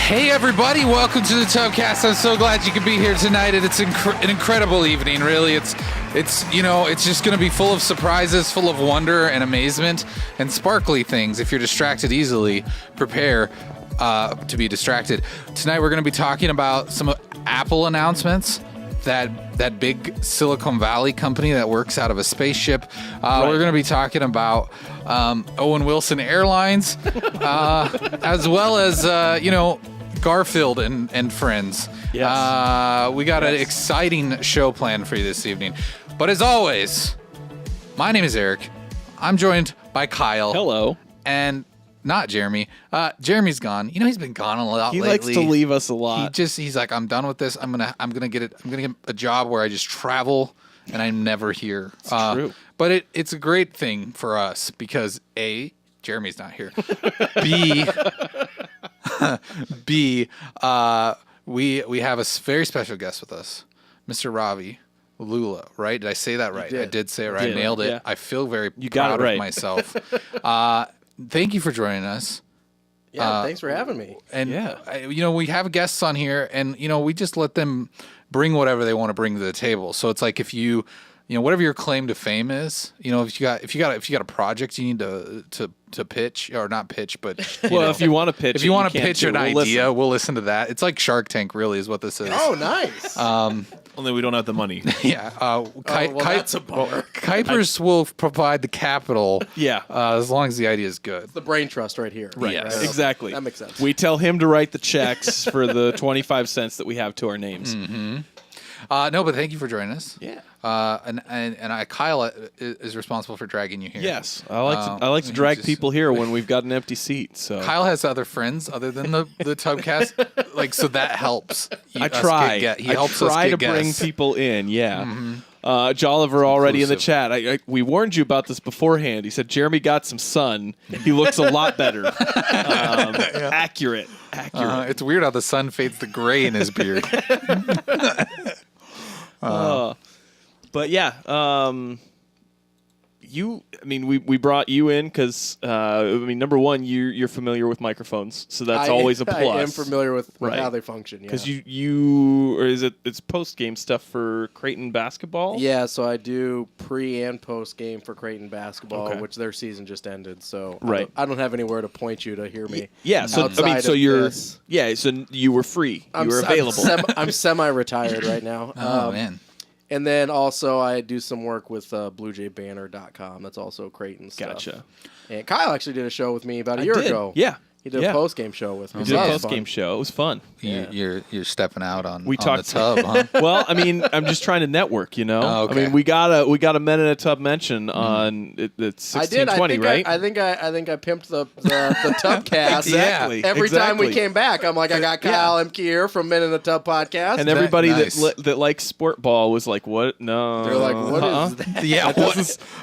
Hey everybody, welcome to the TUBCAST. I'm so glad you could be here tonight, and it's an incredible evening. Really, it's just going to be full of surprises, full of wonder and amazement and sparkly things. If you're distracted easily, prepare to be distracted. Tonight we're going to be talking about some Apple announcements. That big Silicon Valley company that works out of a spaceship. We're going to be talking about Owen Wilson Airlines, as well as Garfield and friends. Yes. We got an exciting show planned for you this evening. But as always, my name is Eric. I'm joined by Kyle. Hello. And not Jeremy. Jeremy's gone. You know, he's been gone a lot lately. He likes to leave us a lot. He's like, I'm done with this. I'm gonna get a job where I just travel and I'm never here. It's true. But it's a great thing for us because A, Jeremy's not here. B, we have a very special guest with us, Mr. Ravi Lula, right? Did I say that right? I did say it right. I nailed it. Yeah. I feel very You proud got it right. of myself. Thank you for joining us. Yeah, thanks for having me. And, we have guests on here, and, we just let them bring whatever they want to bring to the table. So it's like if you whatever your claim to fame is, if you got a project you need to pitch, or not pitch, but if you want to pitch, if you want to pitch an idea, we'll listen to that. It's like Shark Tank, really, is what this is. Oh, nice. Only we don't have the money. Yeah. That's a bummer. Kuipers will provide the capital. Yeah. As long as the idea is good. It's the brain trust right here. Right. Yes. Exactly. That makes sense. We tell him to write the checks for the 25 cents that we have to our names. Mm-hmm. No, but thank you for joining us. Yeah. Kyle is responsible for dragging you here. Yes. I like to drag people here when we've got an empty seat. So Kyle has other friends other than the TUBCAST, so that helps. I try. He helps us get to bring guests. people in. Yeah. Mm-hmm. Jolliver already in the chat. We warned you about this beforehand. He said Jeremy got some sun. He looks a lot better. Accurate. It's weird how the sun fades to gray in his beard. But yeah, we brought you in because number one, you're familiar with microphones, so that's always a plus. I am familiar with how they function. Because it's post game stuff for Creighton basketball. Yeah, so I do pre and post game for Creighton basketball, which their season just ended. So I don't have anywhere to point you to hear me. Yeah, so so you were free. You were available. I'm semi-retired right now. Oh man. And then also I do some work with BlueJayBanner.com. That's also Creighton stuff. Gotcha. And Kyle actually did a show with me about a year ago. Yeah. He did a post-game show with me. He did a post-game show. It was fun. You're stepping out on the tub, huh? Well, I'm just trying to network, Oh, okay. we got a Men in a Tub mention on it's 1620, right? I think I pimped the TUBCast. Exactly. Every time we came back, I'm like, I got Kyle Emke here from Men in a Tub podcast. And everybody Nice. that likes sport ball was like, "What? No." They're like, "What is that?" Yeah.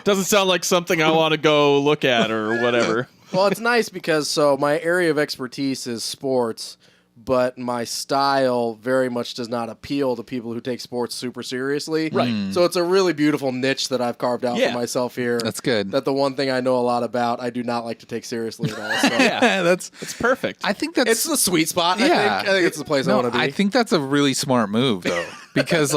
Doesn't sound like something I want to go look at or whatever. Well, it's nice because my area of expertise is sports, but my style very much does not appeal to people who take sports super seriously. Right. So it's a really beautiful niche that I've carved out for myself here. That's good. That the one thing I know a lot about, I do not like to take seriously at all. So It's perfect. I think that's it's the sweet spot. Yeah. I think it's the place I want to be. I think that's a really smart move, though, because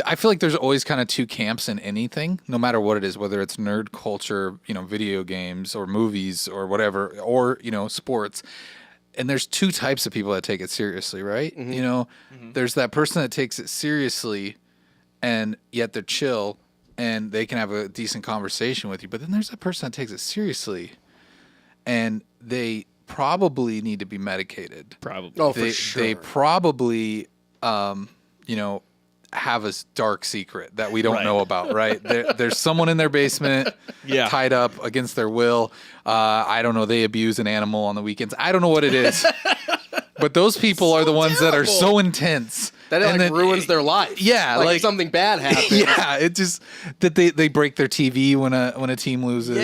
I feel like there's always kind of two camps in anything, no matter what it is, whether it's nerd culture, video games or movies or whatever, or, sports. And there's two types of people that take it seriously, right? Mm-hmm. There's that person that takes it seriously and yet they're chill and they can have a decent conversation with you. But then there's that person that takes it seriously and they probably need to be medicated. Probably. Oh, for sure. They probably, have a dark secret that we don't know about, right? There's someone in their basement tied up against their will. I don't know. They abuse an animal on the weekends. I don't know what it is. But those people are the ones that are so intense. That ruins their life. Yeah. Like if something bad happens. Yeah. It just that they break their TV when a team loses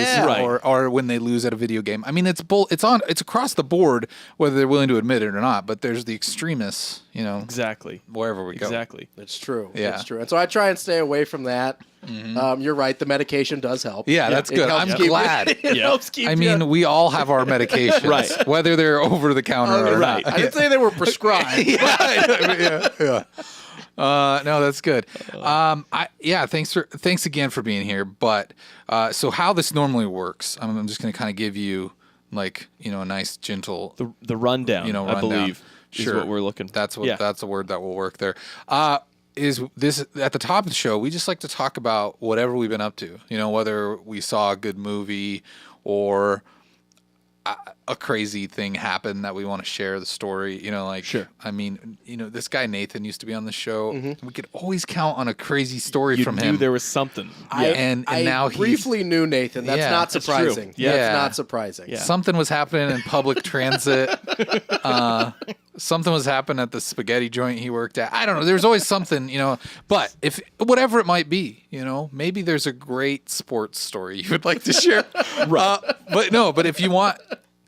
or when they lose at a video game. I mean, it's across the board, whether they're willing to admit it or not, but there's the extremists, Exactly. wherever we go. Exactly. It's true. Yeah. It's true. And so I try and stay away from that. You're right. The medication does help. Yeah, that's It good. helps I'm keep- glad. It helps keep I mean, we all have our medications, Right. whether they're over the counter or Right. not. I didn't say they were prescribed. yeah. No, that's good. Thanks again for being here. But so how this normally works, I'm just going to kind of give you like a nice gentle The rundown, rundown. I believe, Sure. is what we're looking for. That's a word that will work there. Is this at the top of the show? We just like to talk about whatever we've been up to. Whether we saw a good movie or a crazy thing happened that we want to share the story. Sure. I mean, this guy Nathan used to be on the show. We could always count on a crazy story You from knew him. there was something. And now he's briefly knew Nathan. That's Yeah, not that's true. surprising. Yeah. That's not surprising. Yeah. something was happening in public transit. Something was happening at the spaghetti joint he worked at. I don't know. There's always something, But if whatever it might be, maybe there's a great sports story you would like to share. But if you want,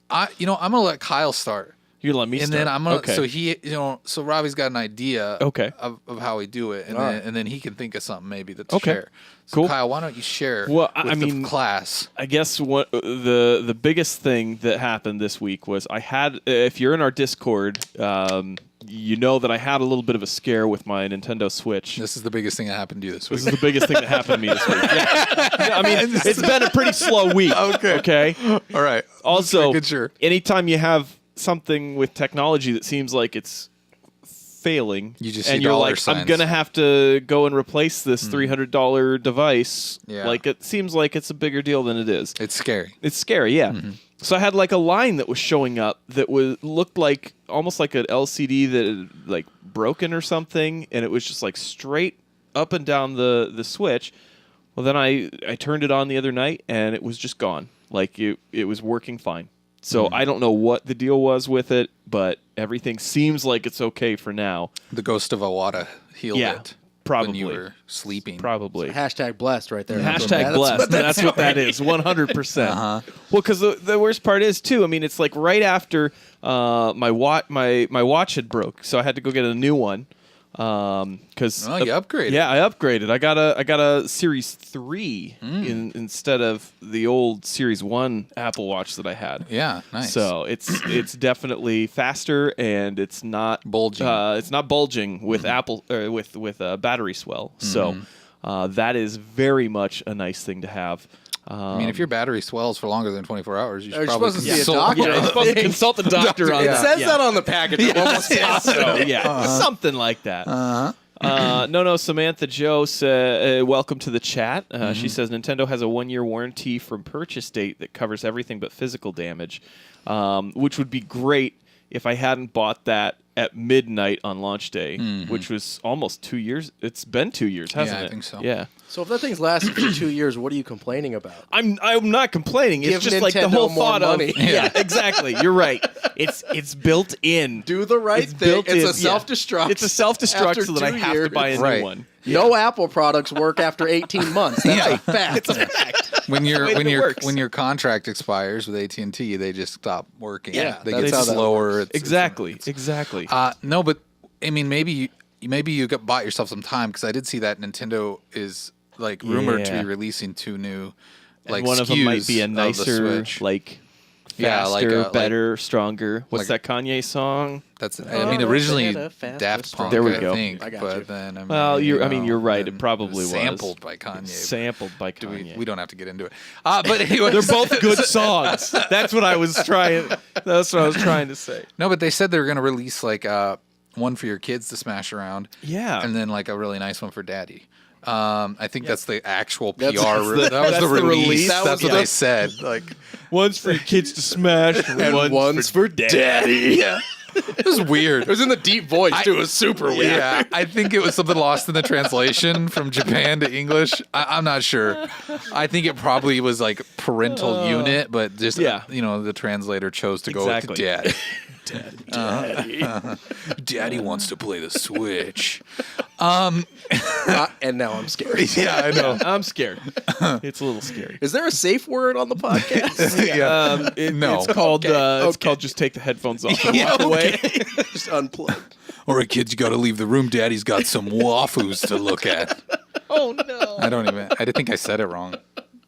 I'm gonna let Kyle start. You let me And start. then I'm gonna. Okay. So so Robbie's got an idea. Okay. Of how we do it, and All then, right. and then he can think of something maybe to Okay. share. So Cool. Kyle, why don't you share? Well, with I mean, the class. I guess what the biggest thing that happened this week was I had, if you're in our Discord, you know that I had a little bit of a scare with my Nintendo Switch. This is the biggest thing that happened to you this week. This is the biggest thing that happened to me this week. Yeah. I mean, it's been a pretty slow week. Okay. All right. Also, making sure. anytime you have something with technology that seems like it's failing, You just and see you're dollar like, signs. I'm gonna have to go and replace this $300 device. Yeah. Like, it seems like it's a bigger deal than it is. It's scary. It's scary, yeah. So I had like a line that was showing up that looked like almost like an LCD that had, like broken or something, and it was just like straight up and down the switch. Well, then I turned it on the other night, and it was just gone. Like it was working fine. So I don't know what the deal was with it, but everything seems like it's okay for now. The ghost of Awada healed Yeah, it probably. when you were sleeping. Probably. Hashtag blessed right there. Hashtag blessed. That's what that is. 100%. Well, because the worst part is too. I mean, it's like right after my watch had broke, so I had to go get a new one. Because Oh, you upgraded. Yeah, I upgraded. I got a Series 3 instead of the old Series 1 Apple Watch that I had. Yeah, nice. So it's definitely faster, and it's not Bulging. It's not bulging with Apple with battery swell. So that is very much a nice thing to have. I mean, if your battery swells for longer than 24 hours, you should You're probably supposed to see a consult- doctor. Yeah, you're supposed to consult the doctor on It that. says Yeah. that on the package. It almost has to. So yeah, something like that. No, Samantha Joe said, welcome to the chat. She says Nintendo has a 1-year warranty from purchase date that covers everything but physical damage, which would be great if I hadn't bought that at midnight on launch day, which was almost 2 years. It's been 2 years, hasn't Yeah, I it? think so. Yeah. So if that thing's lasted for 2 years, what are you complaining about? I'm not complaining. It's Give just like the Nintendo whole more thought money. of yeah, exactly. You're right. It's built in. Do the right It's thing. built It's in, a yeah. self-destruct. It's a self-destruct after so that I 2 have to years. buy a Right. new one. No Apple products work after 18 months. That's a fact. It's a fact. when the way that it works. when your contract expires with AT&T, they just stop working. Yeah, they that's get how that slower. works. Exactly. No, but I mean, maybe you bought yourself some time because I did see that Nintendo is like rumored to Yeah. be releasing 2 new like One of them might be a SKUs of the nicer, Switch. like Yeah, faster, like better, stronger. What's like- that Kanye song? That's I mean originally better, faster, Daft Punk. There we I go. think, I got but you. then Well, you're right, then it probably was. sampled by Kanye. Sampled by Do Kanye. we don't have to get into it. But anyway, They're both good songs. That's what I was trying. That's what I was trying to say. No, but they said they were going to release like one for your kids to smash around. Yeah. And then like a really nice one for daddy. I think that's the actual PR. That's that was that's the the release. release? That's what Yeah. they said. Like, One's for your kids to smash, and one's for daddy. yeah, it was weird. It was in the deep voice, too. It was super weird. Yeah, I think it was something lost in the translation from Japan to English. I'm not sure. I think it probably was like parental unit, but just Yeah. the translator chose to go Exactly. with daddy. Daddy wants to play the Switch. And now I'm scared. Yeah, I know. I'm scared. It's a little scary. Is there a safe word on the podcast? Yeah. No. It's called. Okay, It's called just take the headphones off and walk away. Just unplug. All right, kids, you got to leave the room. Daddy's got some waifus to look at. Oh no. I think I said it wrong.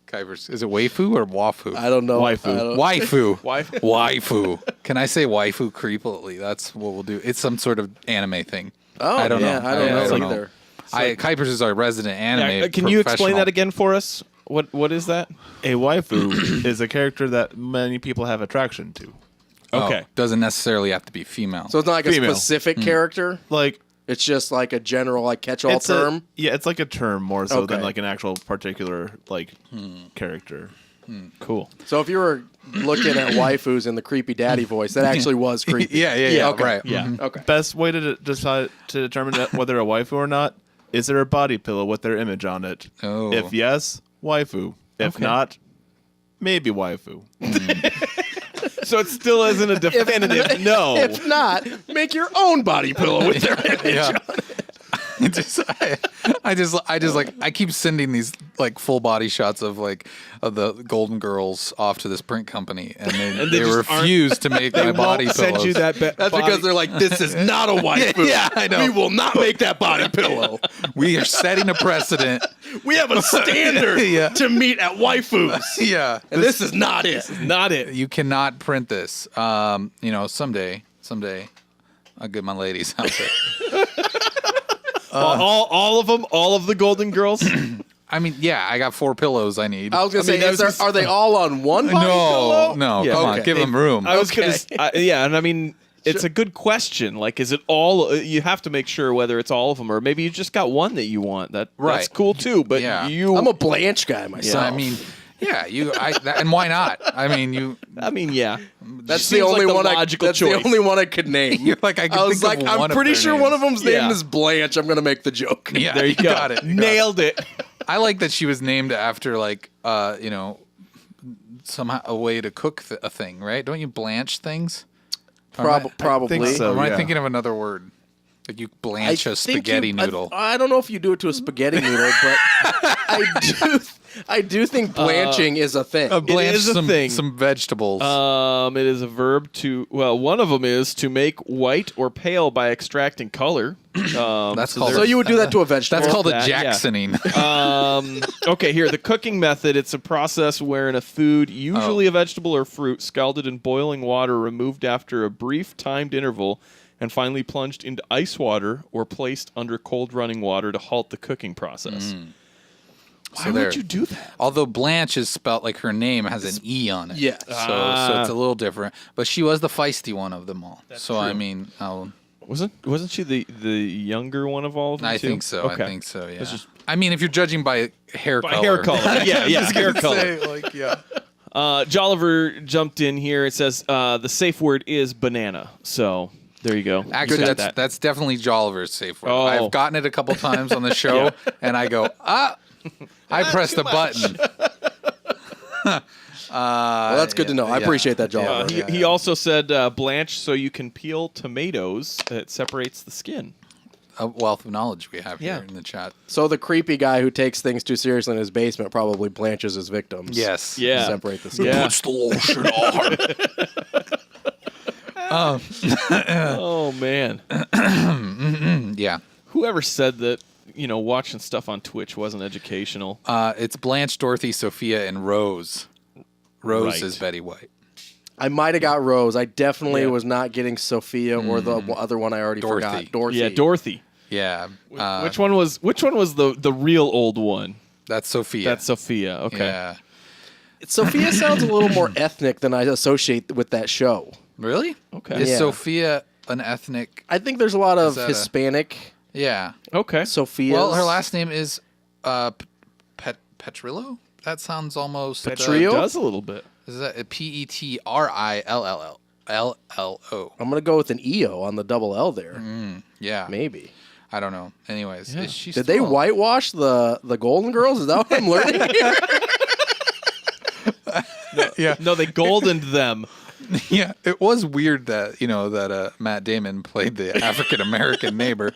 Kuipers. Is it waifu or wafu? I don't know. Waifu. I don't- Waifu. Waifu. Waifu. Can I say waifu creepily? That's what we'll do. It's some sort of anime thing. Oh, I don't know. I don't know know. either. Kuipers is our resident anime. Can you explain professional. that again for us? What is that? A waifu is a character that many people have attraction to. Oh, Okay. doesn't necessarily have to be female. So it's not like Female. a specific character. Like It's just like a general like catch-all it's term. it's like a term more so than Okay. like an actual particular like character. Cool. So if you were looking at waifus in the creepy daddy voice, that actually was creepy. yeah. Okay. Right. Yeah. Mhm. Okay. Best way to decide to determine whether a waifu or not is there a body pillow with their image on it. Oh. If yes, waifu. If Okay. not, maybe waifu. So it still isn't a definitive no. If not, make your own body pillow with their image. Yeah. I just like I keep sending these like full body shots of the Golden Girls off to this print company, and they just refuse to make my body pillows. Send you that. That's because they're like, this is not a waifu. Yeah, I know. We will not make that body pillow. We are setting a precedent. We have a standard Yeah. to meet at waifus. Yeah, And this is not it. not it. you cannot print this. Someday I'll get my ladies out there. All of them, all of the Golden Girls. I mean, yeah, I got 4 pillows I need. I was going to say, are they all on one body no, pillow? no, Yeah. come on, Okay. give them room. I was gonna, Okay. yeah, and I mean, it's a good question. Like, is it all? You have to make sure whether it's all of them, or maybe you just got one that you want. That's Right. cool too. But Yeah. I'm a Blanche guy myself. So, I mean, yeah, and why not? I mean, yeah, that's seems the only like the one. logical That's choice. the only one I could name. You're like, I can was think of like, one I'm pretty of their sure names. one of them's Yeah. name is Blanche. I'm going to make the joke. Yeah, there you go. got it. Nailed it. I like that she was named after somehow a way to cook a thing, right? Don't you blanch things? Probably. think so. Or am I yeah. thinking of another word? Like you blanch a think spaghetti you- noodle. I don't know if you do it to a spaghetti noodle, but I do think blanching is a thing. Blanch is a some, thing. some vegetables. It is a verb to. Well, one of them is to make white or pale by extracting color. That's so called So you would do that to a vegetable. That's called a that, yeah. Jacksoning. Okay, here, the cooking method, it's a process wherein a food, usually a vegetable or fruit, scalded in boiling water, removed after a brief timed interval, and finally plunged into ice water or placed under cold running water to halt the cooking process. Why there- would you do that? Although Blanche is spelt like her name has an E on it. Yes. So it's a little different. But she was the feisty one of them all. That's so true. I mean, Wasn't she the younger one of all of them? I too? think so. Okay. I think so. Yeah. Let's just- I mean, if you're judging by hair By color. hair color. Yeah, hair color. Say, like, yeah. Jolliver jumped in here. It says the safe word is banana. So there you go. Actually, You got that's definitely Jolliver's safe word. Oh. I've gotten it a couple times on the show, and I go, I pressed a button. Well, that's good to know. I yeah. appreciate that, John. He also said blanch so you can peel tomatoes. It separates the skin. A wealth of knowledge we have Yeah. here in the chat. So the creepy guy who takes things too seriously in his basement probably blanches his victims. Yes. To Yeah. separate the skin. Yeah. Puts the lotion on. Oh man. Yeah. Whoever said that, watching stuff on Twitch wasn't educational. It's Blanche, Dorothy, Sophia, and Rose. Rose Right. is Betty White. I might have got Rose. I definitely was not getting Sophia or the other one I already Dorothy. forgot. Dorothy. Yeah, Dorothy. Yeah. Which one was the real old one? That's Sophia. That's Sophia. Okay. Yeah. Sophia sounds a little more ethnic than I associate with that show. Really? Okay. Is Yeah. Sophia an ethnic? I think there's a lot of that a- Hispanic Yeah. Okay. Sophias. Well, her last name is Petrillo. That sounds almost Petrillo? Does a little bit. Is that Petrillo? I'm gonna go with an EO on the double L there. Yeah. Maybe. I don't know. Anyways, Yeah. is she Did they still- whitewash the Golden Girls? Is that what I'm learning here? Yeah. No, they goldened them. Yeah, it was weird that that Matt Damon played the African American neighbor.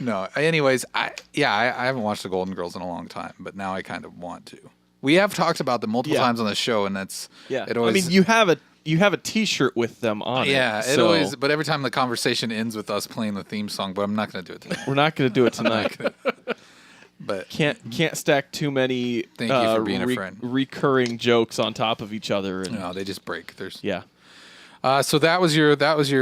No. Anyways, I haven't watched the Golden Girls in a long time, but now I kind of want to. We have talked about them multiple Yeah. times on the show, and that's Yeah. It always, I mean, you have you have a T-shirt with them on Yeah, it. it so always. But every time the conversation ends with us playing the theme song, but I'm not going to do it today. we're not going to do it tonight. But Can't stack too many. Thank you for being a friend. Recurring jokes on top of each other. And, no, they just break. There's. Yeah. So that was your.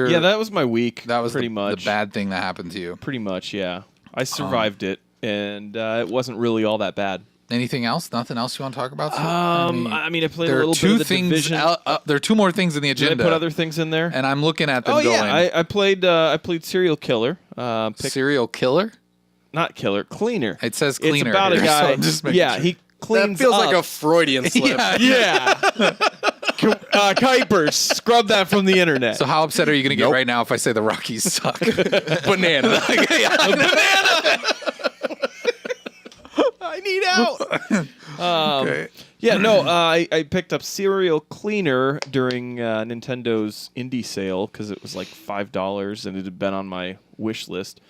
Yeah, that was my week. That was pretty the, much the bad thing that happened to you. Pretty much, yeah. I survived it, and it wasn't really all that bad. Anything else? Nothing else you want to talk about? I mean, I played a there little are two bit of the things. Division. There are two more things in the Did agenda. I put other things in there? And I'm looking at them. Oh going, yeah, I played Serial Killer. Serial killer. Not killer, cleaner. It says cleaner. It's about a here, guy. so I'm just making sure. He cleans That feels up. like a Freudian slip. Yeah. Yeah. Kuipers, scrub that from the internet. So how upset are you going to get right now if I say the Rockies suck? Banana. I need out. Okay. Yeah, no, I picked up Serial Cleaner during Nintendo's indie sale because it was like $5 and it had been on my wish list.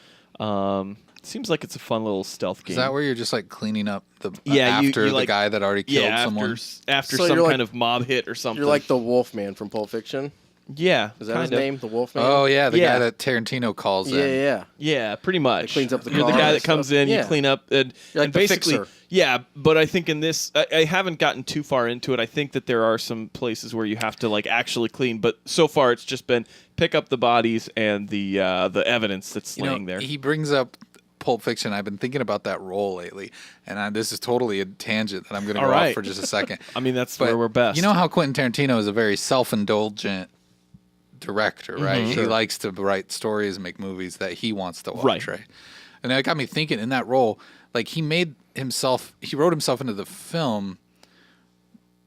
Seems like it's a fun little stealth game. Is that where you're just like cleaning up the Yeah, you after the like- guy that already killed someone? after So some you're like- kind of mob hit or something. You're like the Wolfman from Pulp Fiction. yeah, Is that his kinda. name? The Wolfman? Oh yeah, the Yeah. guy that Tarantino calls Yeah, in. yeah. Yeah, pretty much. cleans up the You're the car guy and that comes stuff. in, you Yeah. clean up, and, You're like and the basically, fixer. yeah. But I think in this, I haven't gotten too far into it. I think that there are some places where you have to like actually clean, but so far it's just been pick up the bodies and the evidence that's You know, laying there. he brings up Pulp Fiction. I've been thinking about that role lately, and this is totally a tangent that I'm going to All go right. off for just a second. I mean, that's But where we're best. You know how Quentin Tarantino is a very self-indulgent director, right? He likes to write stories and make movies that he wants to watch, right? And that got me thinking in that role, like he wrote himself into the film,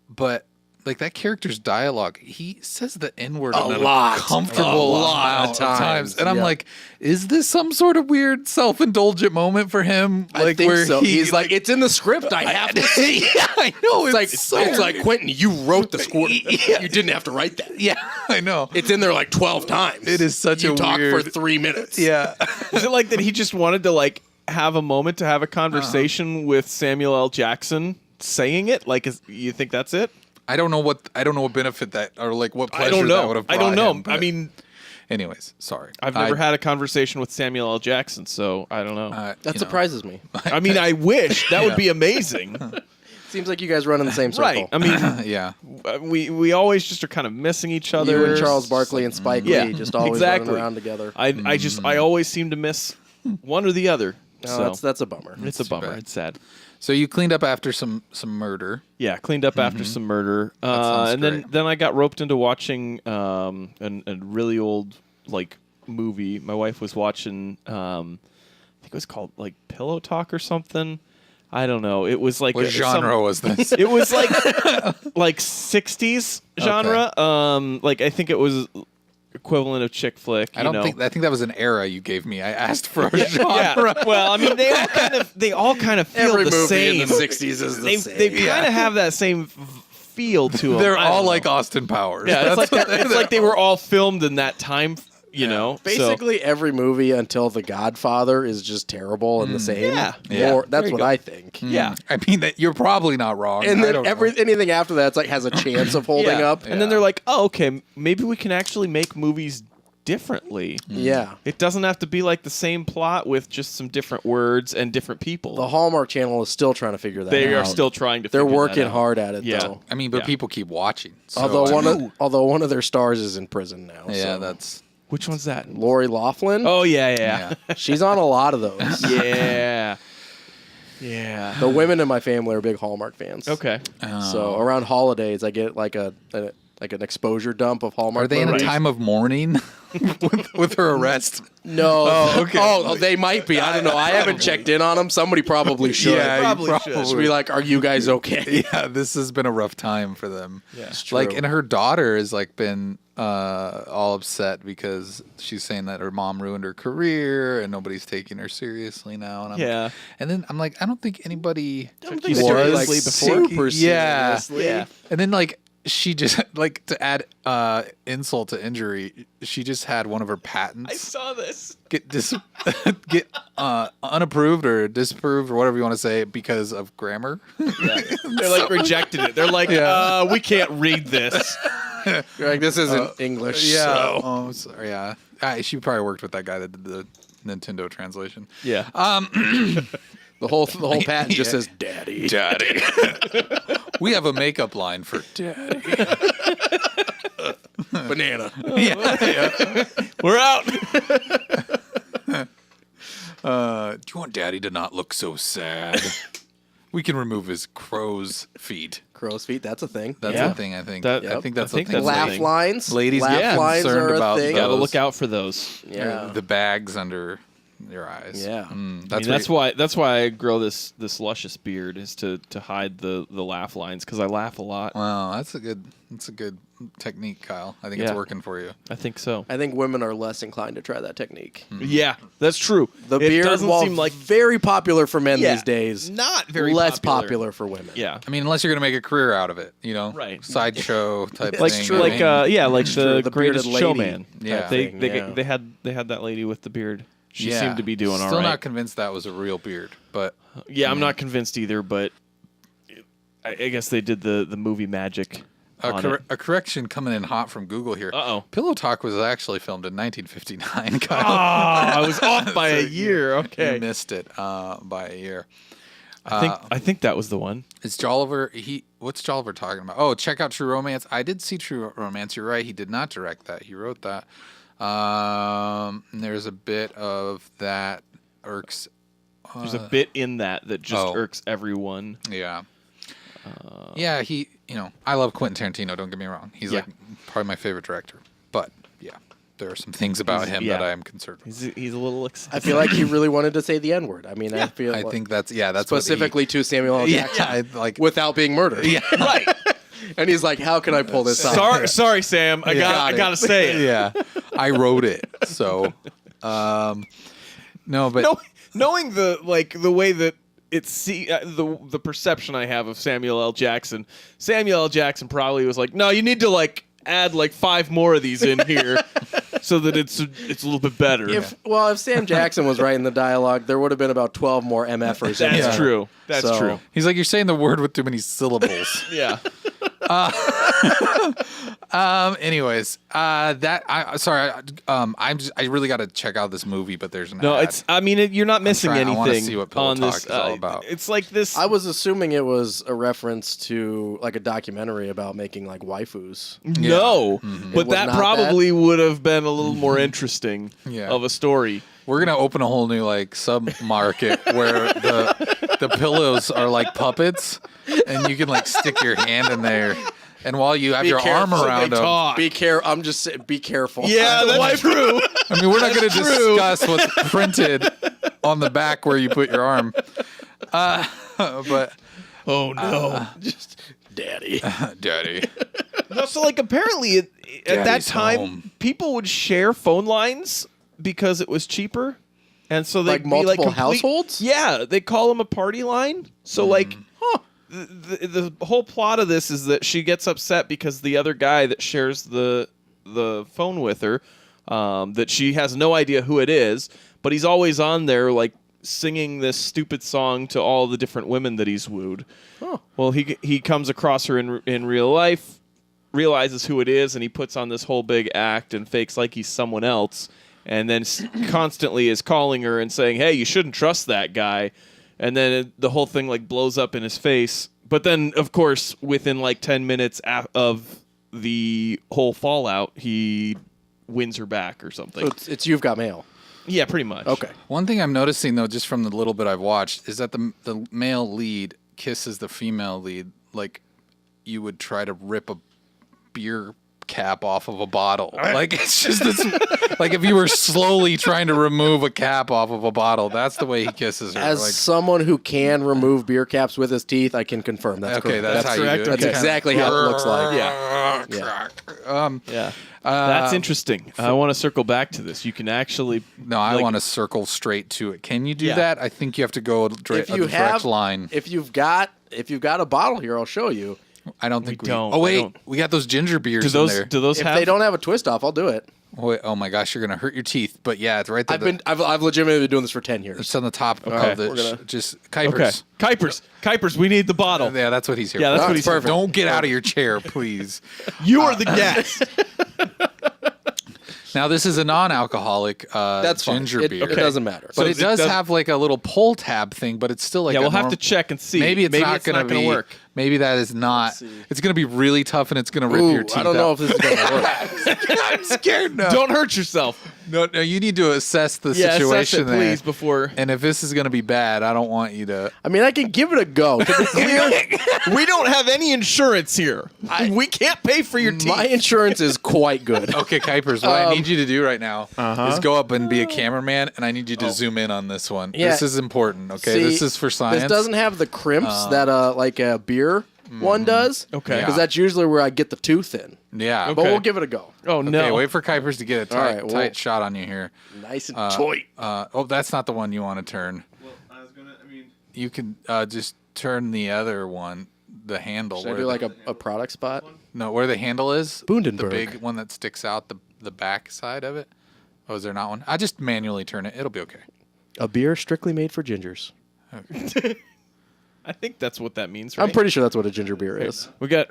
but like that character's dialogue, he says the N-word A lot amount of of times. And I'm yeah. like, is this some sort of weird self-indulgent moment for him? I Like think where so. He's like, it's in the script. I have to see. yeah, I know. It's like Quentin, you wrote the script. Yeah. You didn't have to write that. yeah, I know. It's in there like 12 times. It is such you a talk weird- for 3 minutes. Yeah. Is it like that he just wanted to like have a moment to have a conversation with Samuel L. Jackson saying it? Like, you think that's it? I don't know what benefit that or like what pleasure I don't that know. would have I brought don't know. him, but I mean, anyways, sorry. I've never had a conversation with Samuel L. Jackson, so I don't know. That surprises me. I mean, I wish that would be amazing. Seems like you guys run in the same circle. Right. I mean, yeah. we always just are kind of missing each other. You and Charles Barkley and Spike Yeah, Lee just always exactly. running around together. I always seem to miss one or the other. No, So that's a bummer. it's a too bummer. bad. It's sad. So you cleaned up after some murder. Yeah, cleaned up after some murder, sounds and great. then I got roped into watching a really old like movie. My wife was watching. I think it was called like Pillow Talk or something. I don't know. It was like What genre was this? It was like 60s genre. Like I think it was equivalent of chick flick. I think that was an era you gave me. I asked for a genre. Yeah. Well, I mean, they all kind of feel Every the movie same. in the 60s is the They same. kind of have that same feel to them. They're I don't all know. like Austin Powers. Yeah, it's That's like what it's like they were all filmed in that time. You know, Basically, every movie until The Godfather is just terrible and the same. Yeah. Yeah. That's There you what go. I think. yeah. I mean, that you're probably not wrong. And I then don't know. anything after that's like has a chance of holding Yeah. up. And then they're like, oh, okay, maybe we can actually make movies differently. Yeah. It doesn't have to be like the same plot with just some different words and different people. The Hallmark Channel is still trying to figure that out. They are still trying to. They're figure that working out. hard at it, Yeah. though. I mean, but Yeah. people keep watching. So, Although one of their stars is in prison now. yeah, so. that's Which one's that? Lori Loughlin. Oh yeah. She's on a lot of those. Yeah. Yeah. The women in my family are big Hallmark fans. Okay. So around holidays, I get like an exposure dump of Hallmark. Are they in a movies. time of mourning with her arrest? No. Oh, okay. Oh, they might be. I don't know. I haven't checked in on them. Somebody probably should. Yeah, you Probably probably should. Just be like, "Are you guys okay?" Yeah, this has been a rough time for them. Yeah. It's true. Like, and her daughter has like been all upset because she's saying that her mom ruined her career and nobody's taking her seriously now. And Yeah. And then I'm like, I don't think anybody Don't think was seriously before. super Yeah. seriously. Yeah. And then like she just like to add insult to injury, she just had one of her patents I saw this. get unapproved or disapproved or whatever you want to say because of grammar. They're like rejected it. They're like, we can't read this. You're like, this isn't English. Yeah. So. Oh, sorry. Yeah. She probably worked with that guy that did the Nintendo translation. Yeah. The whole patent just says "Daddy." Daddy. We have a makeup line for Daddy. Banana. Yeah. We're out. Do you want Daddy to not look so sad? We can remove his crow's feet. Crow's feet. That's a thing. That's Yeah. a thing, I think. That- I think that's I think a thing. that's a Laugh thing. lines. Ladies Laugh get lines concerned are a about thing. Gotta those. look out for those. Yeah. The bags under your eyes. Yeah. That's That's why I grow this luscious beard is to hide the laugh lines because I laugh a lot. Wow, that's a good technique, Kyle. I think it's Yeah. working for you. I think so. I think women are less inclined to try that technique. Yeah, that's true. The It beard, doesn't while seem like very popular for men Yeah, these days, not very less popular for women. Yeah. I mean, unless you're gonna make a career out of it, Right. Sideshow type Like thing. true. like It's true. the The greatest bearded lady showman. Yeah. They thing, they, yeah. they had that lady with the beard. She Yeah. seemed to be doing all Still right. not convinced that was a real beard, but Yeah, I'm not convinced either, but I guess they did the movie magic. on it. a correction coming in hot from Google here. Uh-oh. Pillow Talk was actually filmed in 1959. Oh, Kyle. I was off by a year. You Okay. missed it by a year. I think that was the one. Is Jolliver? What's Jolliver talking about? Oh, check out True Romance. I did see True Romance. You're right. He did not direct that. He wrote that. And there's a bit of that irks. There's a bit in that just oh. irks everyone. Yeah. Yeah. I love Quentin Tarantino. Don't get me wrong. He's Yeah. like probably my favorite director. But yeah, there are some things about him that I am concerned with. He's a little excited. I feel like he really wanted to say the N word. I mean, I feel I like think that's what specifically to Samuel L. he, Jackson, yeah, like without being murdered. yeah, right. And he's like, "How can I pull this off?" Sorry, Sam. I gotta say it. yeah. I wrote it, so no, but Knowing the way that it's the perception I have of Samuel L. Jackson. Samuel L. Jackson probably was like, "No, you need to add 5 more of these in here so that it's a little bit better." If Sam Jackson was writing the dialogue, there would have been about 12 more MFers. in That's there. true. That's So- true. he's like, you're saying the word with too many syllables. Yeah. Anyways, I really got to check out this movie, but there's an No, ad. you're not missing I anything wanna see what Pillow on Talk this. is all about. It's like this. I was assuming it was a reference to a documentary about making waifus. No, Mm-hmm. but It was that not probably would have been a little more interesting Yeah. of a story. We're gonna open a whole new sub market where the pillows are like puppets, and you can stick your hand in there, and while you have your arm around them. Be careful. I'm just saying, be careful. Yeah, that's true. I mean, we're not going to discuss what's printed on the back where you put your arm. But Oh no. Just daddy. Daddy. No, so apparently at that Daddy's time home. people would share phone lines because it was cheaper, and so they'd be multiple complete- households? Yeah, they call them a party line. So the whole plot of this is that she gets upset because the other guy that shares the phone with her, that she has no idea who it is, but he's always on there singing this stupid song to all the different women that he's wooed. Oh. Well, he comes across her in real life, realizes who it is, and he puts on this whole big act and fakes like he's someone else, and then constantly is calling her and saying, "Hey, you shouldn't trust that guy." And then the whole thing blows up in his face. But then, of course, within 10 minutes of the whole fallout, he wins her back or something. So it's You've Got Mail. Yeah, pretty much. Okay. One thing I'm noticing, though, just from the little bit I've watched, is that the male lead kisses the female lead like you would try to rip a beer cap off of a bottle. It's just this, if you were slowly trying to remove a cap off of a bottle, that's the way he kisses her. As someone who can remove beer caps with his teeth, I can confirm that's okay, correct. that's how correct. you do it. That's It's exactly kinda- how it looks like. Yeah. Yeah. That's interesting. I want to circle back to this. You can actually... No, I want to circle straight to it. Can you do Yeah. that? I think you have to go a direct line. If you've got a bottle here, I'll show you. I don't think we don't. Oh I wait, don't. we got those ginger beers Do in there. those If have... they don't have a twist off, I'll do it. Wait, oh my gosh, you're gonna hurt your teeth. But yeah, it's right there. I've legitimately been doing this for 10 years. It's on the top Okay. of the We're gonna- just Okay. Kuipers. Kuipers, we need the bottle. Yeah, that's what he's here. Yeah, that's for. what he's here perfect. Don't get out of your chair, please. You are the guest. Now this is a non-alcoholic That's fine. ginger It, beer, it doesn't matter. but So it does does- have like a little pull tab thing. But it's still like Yeah, a we'll have norm- to check and see. Maybe it's not going to gonna work. Maybe that is not. see. It's going to be really tough, and it's going to rip your Ooh, teeth I don't know out. if this is going to work. I'm scared now. Don't hurt yourself. No, you need to assess the Yeah, situation assess it, there. please, before. And if this is going to be bad, I don't want you to. I mean, I can give it a go. To be clear, We don't have any insurance here. We can't pay for your teeth. my insurance is quite good. Okay, Kuipers, what I need you to do right now is go up and be a cameraman, and I need you to zoom in on this one. Yeah. This is important, okay? See, This is for science. This doesn't have the crimps that like a beer one does. Okay. Because Yeah. that's usually where I get the tooth in. Yeah. But Okay. we'll give it a go. Oh, no. Okay, wait for Kuipers to get a All tight, right, well- tight shot on you here. Nice and tight. Oh, that's not the one you want to turn. Well, I mean, You can just turn the other one, the handle. Should I where do the- like a product spot? No, where the handle is. Bundenberg. The big one that sticks out, the back side of it. Oh, is there not one? I just manually turn it. It'll be okay. A beer strictly made for gingers. I think that's what that means, right? I'm pretty sure that's what a ginger beer is. We got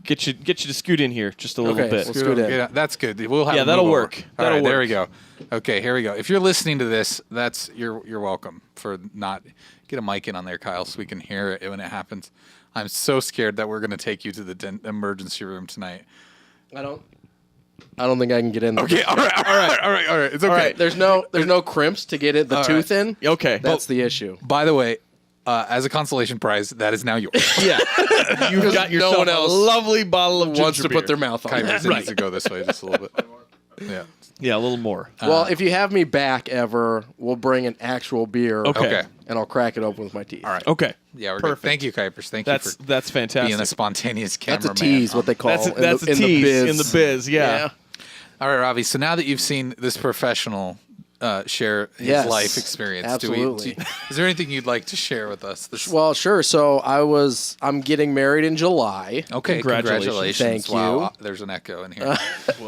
get you to scoot in here just a little Okay, bit. let's go down. That's good. We'll have Yeah, a that'll move over. work. All That'll right, there work. we go. Okay, here we go. If you're listening to this, that's you're welcome for not get a mic in on there, Kyle, so we can hear it when it happens. I'm so scared that we're going to take you to the emergency room tonight. I don't think I can get in there. Okay, all right. It's okay. All right, there's no crimps to get the All tooth in. Okay. That's the issue. By the way, as a consolation prize, that is now yours. Yeah. You've got yourself one else a lovely bottle of Wants ginger to put beer. their mouth on Kuipers, it. it needs to go this way just a little bit. Yeah. Yeah, a little more. Well, if you have me back ever, we'll bring an actual beer. Okay. And I'll crack it open with my teeth. All right. Okay. Yeah, we're Perfect. good. Thank you, Kuipers. Thank you That's for fantastic. being a spontaneous That's cameraman. a tease, what they call That's in a the tease biz. in the biz. Yeah. All right, Ravi. So now that you've seen this professional share his Yes, life experience, absolutely. is there anything you'd like to share with us? Well, sure. So I'm getting married in July. Okay, Congratulations. Thank Wow, you. there's an echo in here.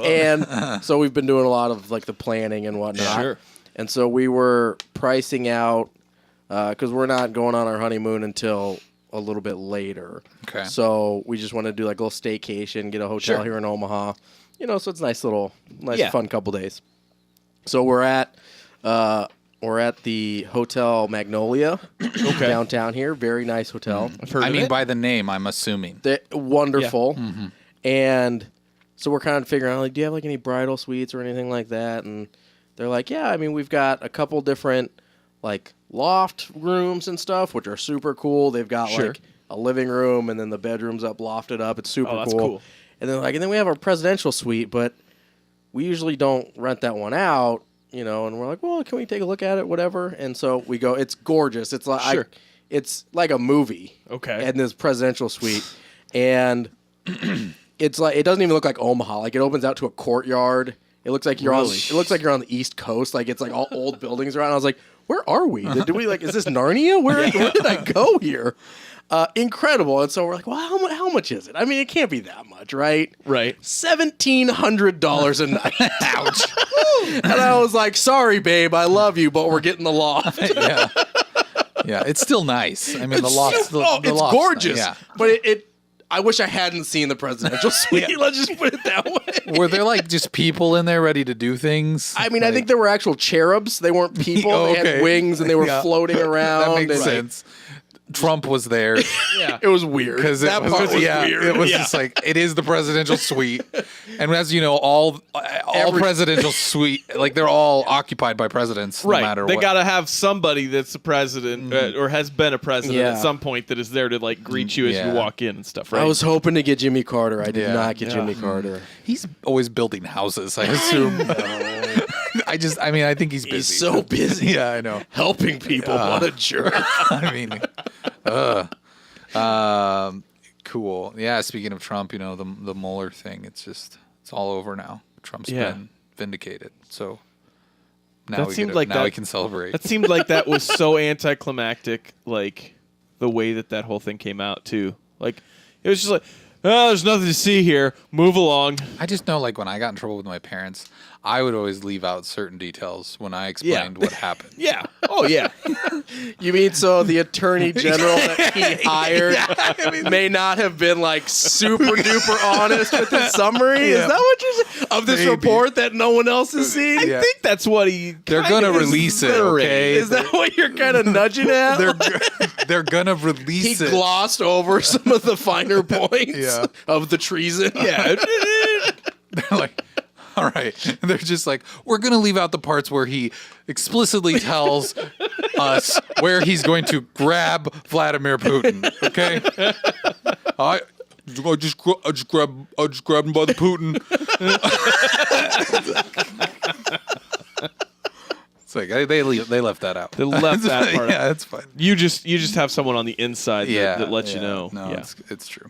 And so we've been doing a lot of like the planning and whatnot. Sure. And so we were pricing out because we're not going on our honeymoon until a little bit later. Okay. So we just want to do like a little staycation, get a hotel Sure. here in Omaha. So it's nice Yeah. fun couple days. So we're at the Hotel Magnolia downtown here. Very nice hotel. I've heard I of mean, it. by the name, I'm assuming. They're wonderful. And so we're kind of figuring out, like, do you have like any bridal suites or anything like that? And they're like, yeah, I mean, we've got a couple different like loft rooms and stuff, which are super cool. They've got Sure. like a living room and then the bedroom's up lofted up. It's super Oh, that's cool. cool. And then we have our presidential suite, but we usually don't rent that one out, and we're like, well, can we take a look at it, whatever? And so we go. It's gorgeous. It's like Sure. it's like a movie. Okay. In this presidential suite, and it's like it doesn't even look like Omaha. Like it opens out to a courtyard. It looks like you're on. Really? It looks like you're on the East Coast. Like it's like all old buildings around. I was like, where are we? Did we like? Is this Narnia? Where did I go here? Incredible. And so we're like, well, how much is it? I mean, it can't be that much, right? Right. $1,700 a night. Ouch. And I was like, sorry, babe, I love you, but we're getting the loft. Yeah. Yeah, it's still nice. I mean, the loft's the it's loft's gorgeous. nice. But it I wish I hadn't seen the presidential suite. Let's just put it that way. Yeah. Were there like just people in there ready to do things? I mean, I think there were actual cherubs. They weren't people. Oh, They okay. had wings and they were Yeah. floating around. that makes and, sense. Trump was there Yeah. It was weird. because That part was weird. it was Yeah. just like it is the presidential suite, and as you know, all presidential suite like they're all occupied by presidents, Right. no matter They what. got to have somebody that's a president or has been a president Yeah. at some point that is there to like greet you as Yeah. you walk in and stuff, right? I was hoping to get Jimmy Carter. I did Yeah. not get Yeah. Jimmy Carter. He's always building houses. I assume. I think he's busy. He's so busy Yeah, I know. helping people. What a jerk. I mean, cool. Yeah. Speaking of Trump, the Mueller thing. It's all over now. Trump's Yeah. been vindicated. So now That we seemed get like now that- we can celebrate. That seemed like that was so anticlimactic, like the way that whole thing came out too. Like it was just like, oh, there's nothing to see here. Move along. I just know, like, when I got in trouble with my parents, I would always leave out certain details when I explained what happened. Yeah. Oh, yeah. You mean so the attorney general that he hired may not have been like super duper honest with his summary? Is that what you're saying? Of this report that no one else has seen? I think that's what They're going to release it, okay? Is that what you're kind of nudging at? They're going to release He it. glossed over some of the finer points of the treason. Yeah. They're like, all right. And they're just like, we're going to leave out the parts where he explicitly tells us where he's going to grab Vladimir Putin. Okay? I just grab him by the Putin. It's like they left that out. They left that part out. Yeah, that's fine. You just have someone on the inside that lets you know. No, yeah. it's true.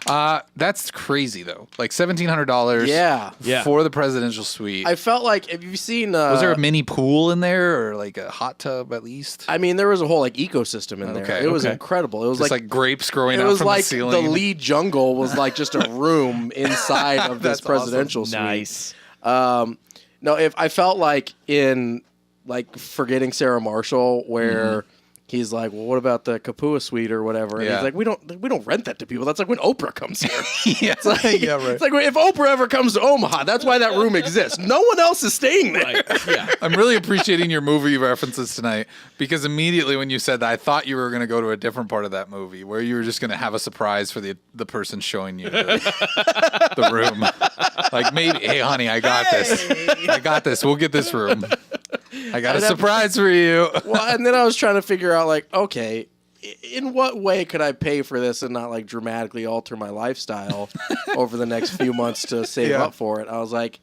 That's crazy though. Like $1,700. Yeah. For the presidential suite. I felt like, have you seen... was there a mini pool in there or like a hot tub at least? I mean, there was a whole like ecosystem in there. Okay, It was okay. incredible. It was Just like grapes growing it out was from like the ceiling. the Lee jungle was like just a room inside of this That's presidential awesome. suite. Nice. No, if I felt like in like Forgetting Sarah Marshall, where he's like, well, what about the Kapua suite or whatever? And Yeah. he's like, we don't rent that to people. That's like when Oprah comes here. Yeah, It's like, yeah, right. It's like if Oprah ever comes to Omaha, that's why that room exists. No one else is staying there. Right. Yeah. I'm really appreciating your movie references tonight because immediately when you said that, I thought you were going to go to a different part of that movie where you were just going to have a surprise for the person showing you the room. Like maybe, hey, honey, I got this. I got this. We'll get this room. I got a surprise for you. Well, and then I was trying to figure out, like, okay, in what way could I pay for this and not like dramatically alter my lifestyle over the next few months to save up for it? I was like,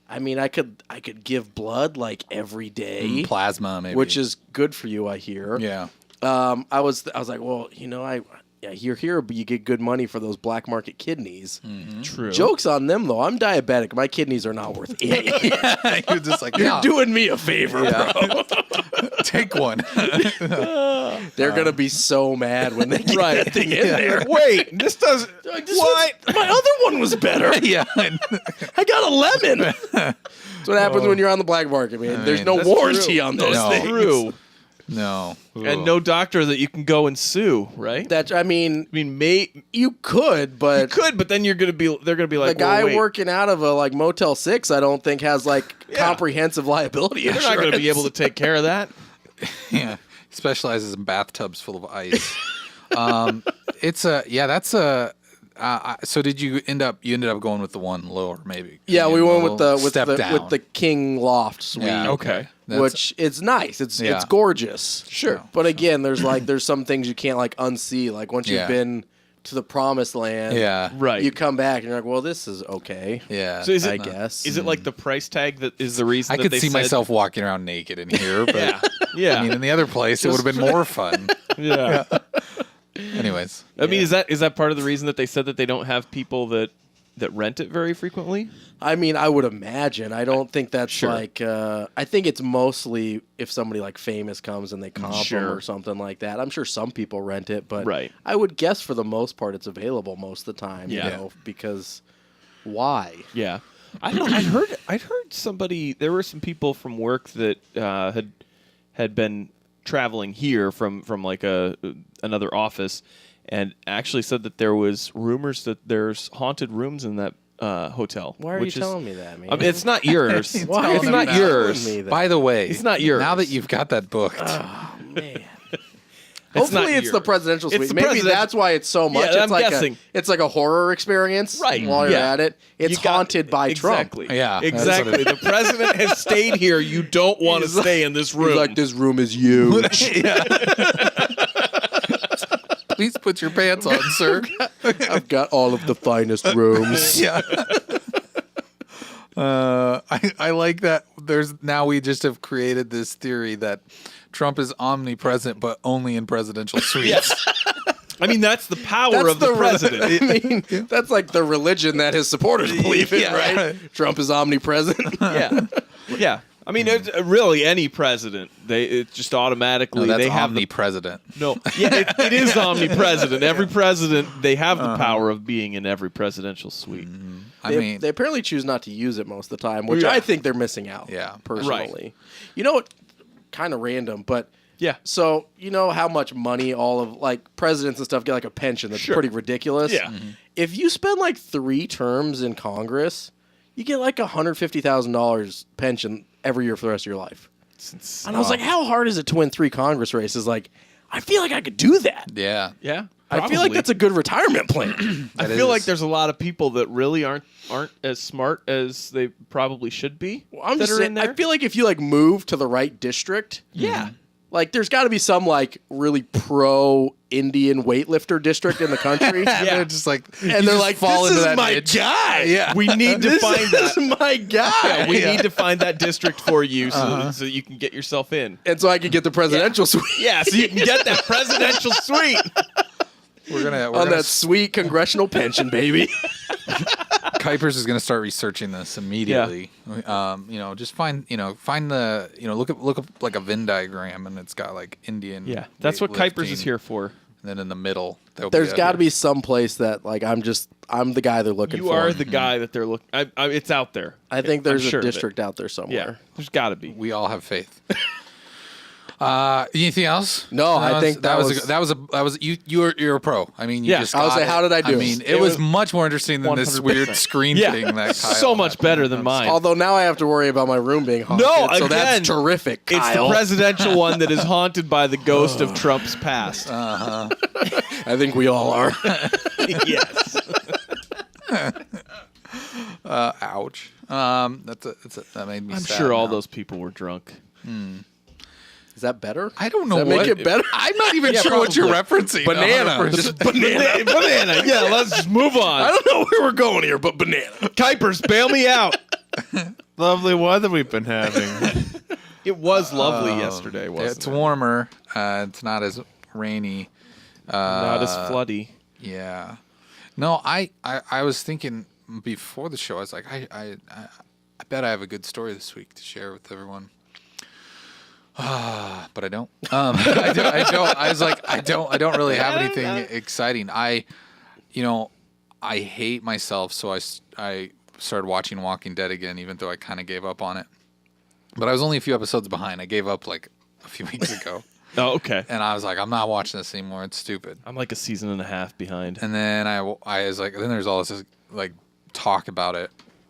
I mean, I could give blood like every day, Plasma, maybe. which is good for you, I hear. Yeah. I was like, well, you know, I you're here, but you get good money for those black market kidneys. True. Joke's on them, though. I'm diabetic. My kidneys are not worth it. You're just like, You're doing me a favor, bro. take one. They're gonna be so mad when they get that thing in there. Wait, this doesn't. Like, my other one was better. Yeah. I got a lemon. That's what happens when you're on the black market, man. There's no that's warranty true. on those No. things. True. No. And no doctor that you can go and sue, right? I mean, you you could, but could, but then they're gonna be like, the guy well, wait, working out of a like Motel 6, I don't think has like comprehensive liability they're insurance. not gonna be able to take care of that. Yeah. He specializes in bathtubs full of ice. So did you ended up going with the one lower maybe? Yeah, we went with the step down. with the King Loft suite. Yeah, Okay. Which it's nice. It's Yeah. gorgeous. Sure. But again, there's some things you can't like unsee. Like once you've Yeah. been to the promised land, Yeah. Right. you come back and you're like, well, this is okay. Yeah. So is I it, guess. is it like the price tag that is the reason I that could they see said- myself walking around naked in here, but Yeah. Yeah. I mean, in the other place, it would have been more fun. yeah. Anyways, I mean, is that part of the reason that they said that they don't have people that rent it very frequently? I mean, I would imagine. I don't think that's like. I think it's mostly if somebody like famous comes and they comp them or something like that. I'm sure some people rent it, but Right. I would guess for the most part it's available most of the time. Yeah. You know, because why? Yeah. I don't know. I'd heard somebody. There were some people from work that had been traveling here from like another office, and actually said that there was rumors that there's haunted rooms in that hotel. Why are you telling me that, man? I mean, it's not yours. Why It's are not you yours. telling me that? by the way, It's not yours. Now that you've got that booked, Oh man. It's not Hopefully, it's the yours. presidential It's suite. the Maybe presidential- that's why it's so much. Yeah, it's I'm like guessing. it's like a horror experience. Right. While you're Yeah. at it, it's You got- haunted by exactly. Trump. Yeah, that's exactly. what The president has stayed here. You don't want to stay in this room. He's like, this room is huge. please put your pants on, sir. I've got all of the finest rooms. Yeah. I like that. We just have created this theory that Trump is omnipresent, but only in presidential suites. I mean, that's the power of the president. I mean, that's like the religion that his supporters believe in, Yeah. right? Trump is omnipresent. Yeah. Yeah. I mean, really, any president, it's just automatically No, that's they have omnipresident. No, yeah, it is omnipresident. Every president, they have the power of being in every presidential suite. They apparently choose not to use it most of the time, which I think they're missing out. Yeah. Personally. Right. You know what? Kind of random, but Yeah. so you know how much money all of like presidents and stuff get like a pension that's Sure. pretty ridiculous. Yeah. If you spend like 3 terms in Congress, you get like $150,000 pension every year for the rest of your life. And I was like, how hard is it to win 3 Congress races? Like, I feel like I could do that. Yeah. Yeah. I feel like that's a good retirement plan. I feel like there's a lot of people that really aren't as smart as they probably should be. I'm that just are saying, in there. I feel like if you like move to the right district, Yeah. like there's got to be some like really pro Indian weightlifter district in the country. And they're just like, And they're like, fall this into is that my niche. guy. Yeah. We need to find This that. is my guy. We need to find that district for you so you can get yourself in. And so I could get the presidential suite Yeah, so you can get that presidential suite. We're gonna on that sweet congressional pension, baby. Kuipers is gonna start researching this immediately. Just find the look up like a Venn diagram, and it's got like Indian. Yeah, that's what Kuipers is weightlifting, here for. And then in the middle, There's got to be some place that like I'm the guy they're looking for. You are the guy that they're looking. It's out there. I think there's I'm sure a of it. district out there somewhere. Yeah, there's got to be. We all have faith. Anything else? No, I think that was you're a pro. I mean, you Yeah. just I was got like, it. how did I do I mean, it? it was much more interesting than this 100%. weird screen Yeah, thing that Kyle so much had. better than mine. Although now I have to worry about my room being haunted. No, so again, that's terrific, It's Kyle. the presidential one that is haunted by the ghost of Trump's past. I think we all are. Yes. Ouch. That made me I'm sad sure all now. those people were drunk. Is that better? I don't know Does that what make it better? I'm not even sure what you're referencing. Banana. 100%. Just banana. Banana. Yeah, let's just move on. I don't know where we're going here, but banana. Kuipers, bail me out. Lovely weather we've been having. It was lovely yesterday, wasn't It's it? warmer. It's not as rainy. Not as floody. Yeah. No, I was thinking before the show. I was like, I bet I have a good story this week to share with everyone. But I don't. I don't. I was like, I don't really have anything exciting. I hate myself, so I started watching Walking Dead again, even though I kind of gave up on it. But I was only a few episodes behind. I gave up like a few weeks ago. Oh, okay. And I was like, I'm not watching this anymore. It's stupid. I'm like a season and a half behind. And then I was like, then there's all this like talk about it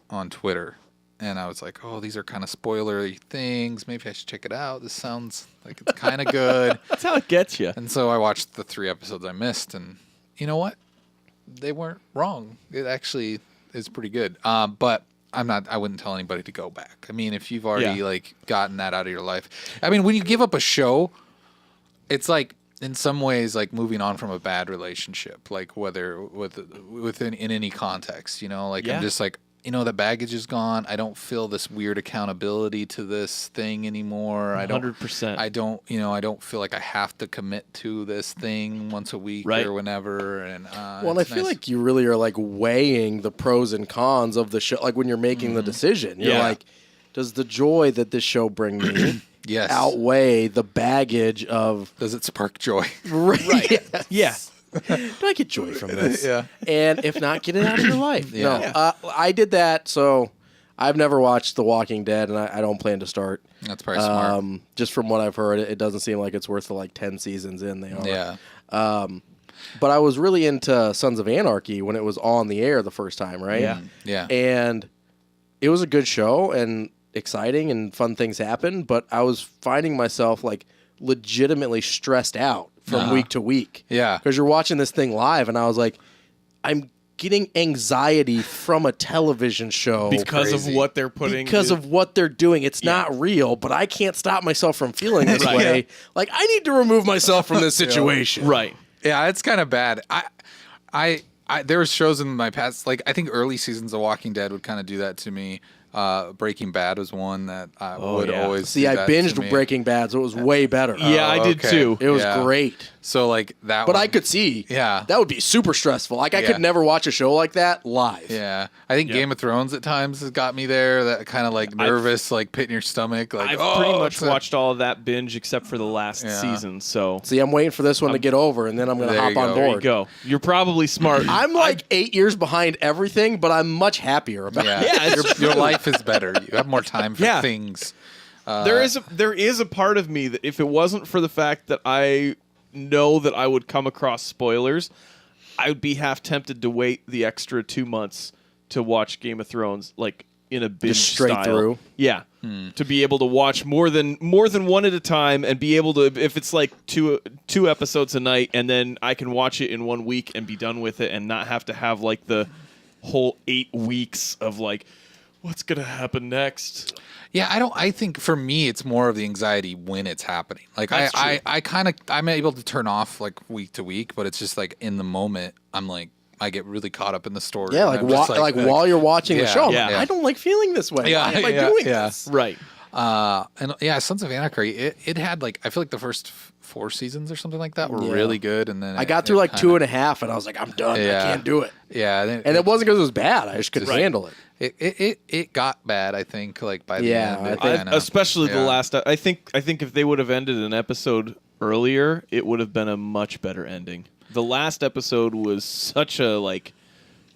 on Twitter. And I was like, oh, these are kind of spoilery things. Maybe I should check it out. This sounds like it's kind of good. That's how it gets you. And so I watched the 3 episodes I missed. And you know what? They weren't wrong. It actually is pretty good. But I wouldn't tell anybody to go back. I mean, if you've already like gotten that out of your life. I mean, when you give up a show, it's like in some ways like moving on from a bad relationship, like whether within in any context, like I'm just like, the baggage is gone. I don't feel this weird accountability to this thing anymore. 100%. I don't feel like I have to commit to this thing once a week or whenever. And Well, and I feel like you really are like weighing the pros and cons of the show. Like when you're making the decision, you're like, does the joy that this show bring me yes, outweigh the baggage of? Does it spark joy? Right. Yeah. Do I get joy from this? Yeah. And if not, get it out of your life. Yeah. No, I did that. So I've never watched The Walking Dead, and I don't plan to start. That's probably smart. Just from what I've heard, it doesn't seem like it's worth the like 10 seasons in. They are. Yeah. But I was really into Sons of Anarchy when it was on the air the first time, right? Yeah. Yeah. And it was a good show and exciting and fun things happened, but I was finding myself like legitimately stressed out from week to week. Yeah. Because you're watching this thing live, and I was like, I'm getting anxiety from a television show Because of crazy. what they're putting. because of what they're doing. It's not real, but I can't stop myself from feeling this Right. way. Like, I need to remove myself from this situation. Right. Yeah, it's kind of bad. I there were shows in my past, like I think early seasons of Walking Dead would kind of do that to me. Breaking Bad was one that I would yeah. always See, do I that to binged me. Breaking Bad, so it was way better. Yeah, I did okay. too. It was Yeah. great. So like that. But one, I could see Yeah. that would be super stressful. Like, I Yeah. could never watch a show like that live. Yeah, I think Game of Thrones at times has got me there. That kind of like nervous, like pit in your stomach. Like I've pretty much it's a- watched all of that binge except for the last Yeah. season. So See, I'm waiting for this one to get over, and then I'm going to There hop you on go. there you board. go. You're probably smart. I'm like 8 years behind everything, but I'm much happier about Yeah, it. Yeah, it's your life is better. You have more time for Yeah. things. there is a part of me that if it wasn't for the fact that I know that I would come across spoilers, I would be half tempted to wait the extra 2 months to watch Game of Thrones, like in a binge Just straight style. through? Yeah, to be able to watch more than one at a time, and be able to, if it's like two episodes a night, and then I can watch it in 1 week and be done with it, and not have to have like the whole 8 weeks of like, what's gonna happen next? Yeah, I think for me it's more of the anxiety when it's happening. Like That's true. I'm able to turn off like week to week, but it's just like in the moment I'm like I get really caught up in the story. Yeah, and like, I'm just while you're watching the Yeah, show, I'm yeah. like, I don't like feeling this way. Yeah, Why am I yeah, doing yeah. this? Right. And yeah, Sons of Anarchy. It had like I feel like the first 4 seasons or something like that were Yeah. really good, and then I got through like 2.5, and I was like, I'm done. I Yeah. can't do it. Yeah, And it wasn't because it was bad. I just couldn't Right. handle it. it got bad. I think like by the Yeah, end, I it think- kinda- Especially the yeah. last. I think if they would have ended an episode earlier, it would have been a much better ending. The last episode was such a like.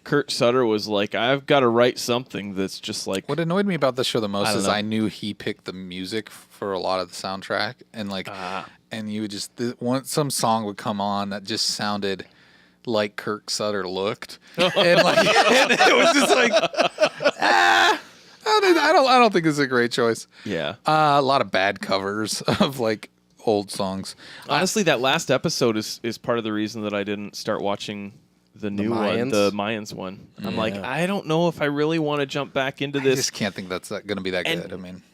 Kurt Sutter was like, I've got to write something that's just like. What annoyed me about the show the most I don't is know. I knew he picked the music for a lot of the soundtrack, and like, and you would just some song would come on that just sounded like Kurt Sutter looked, and like and it was just like, I don't think it's a great choice. Yeah. A lot of bad covers of like old songs. Honestly, that last episode is part of the reason that I didn't start watching the new one, Mayans? the Mayans one. I'm like, I don't know if I really want to jump back into I this. just can't think that's going to be that good.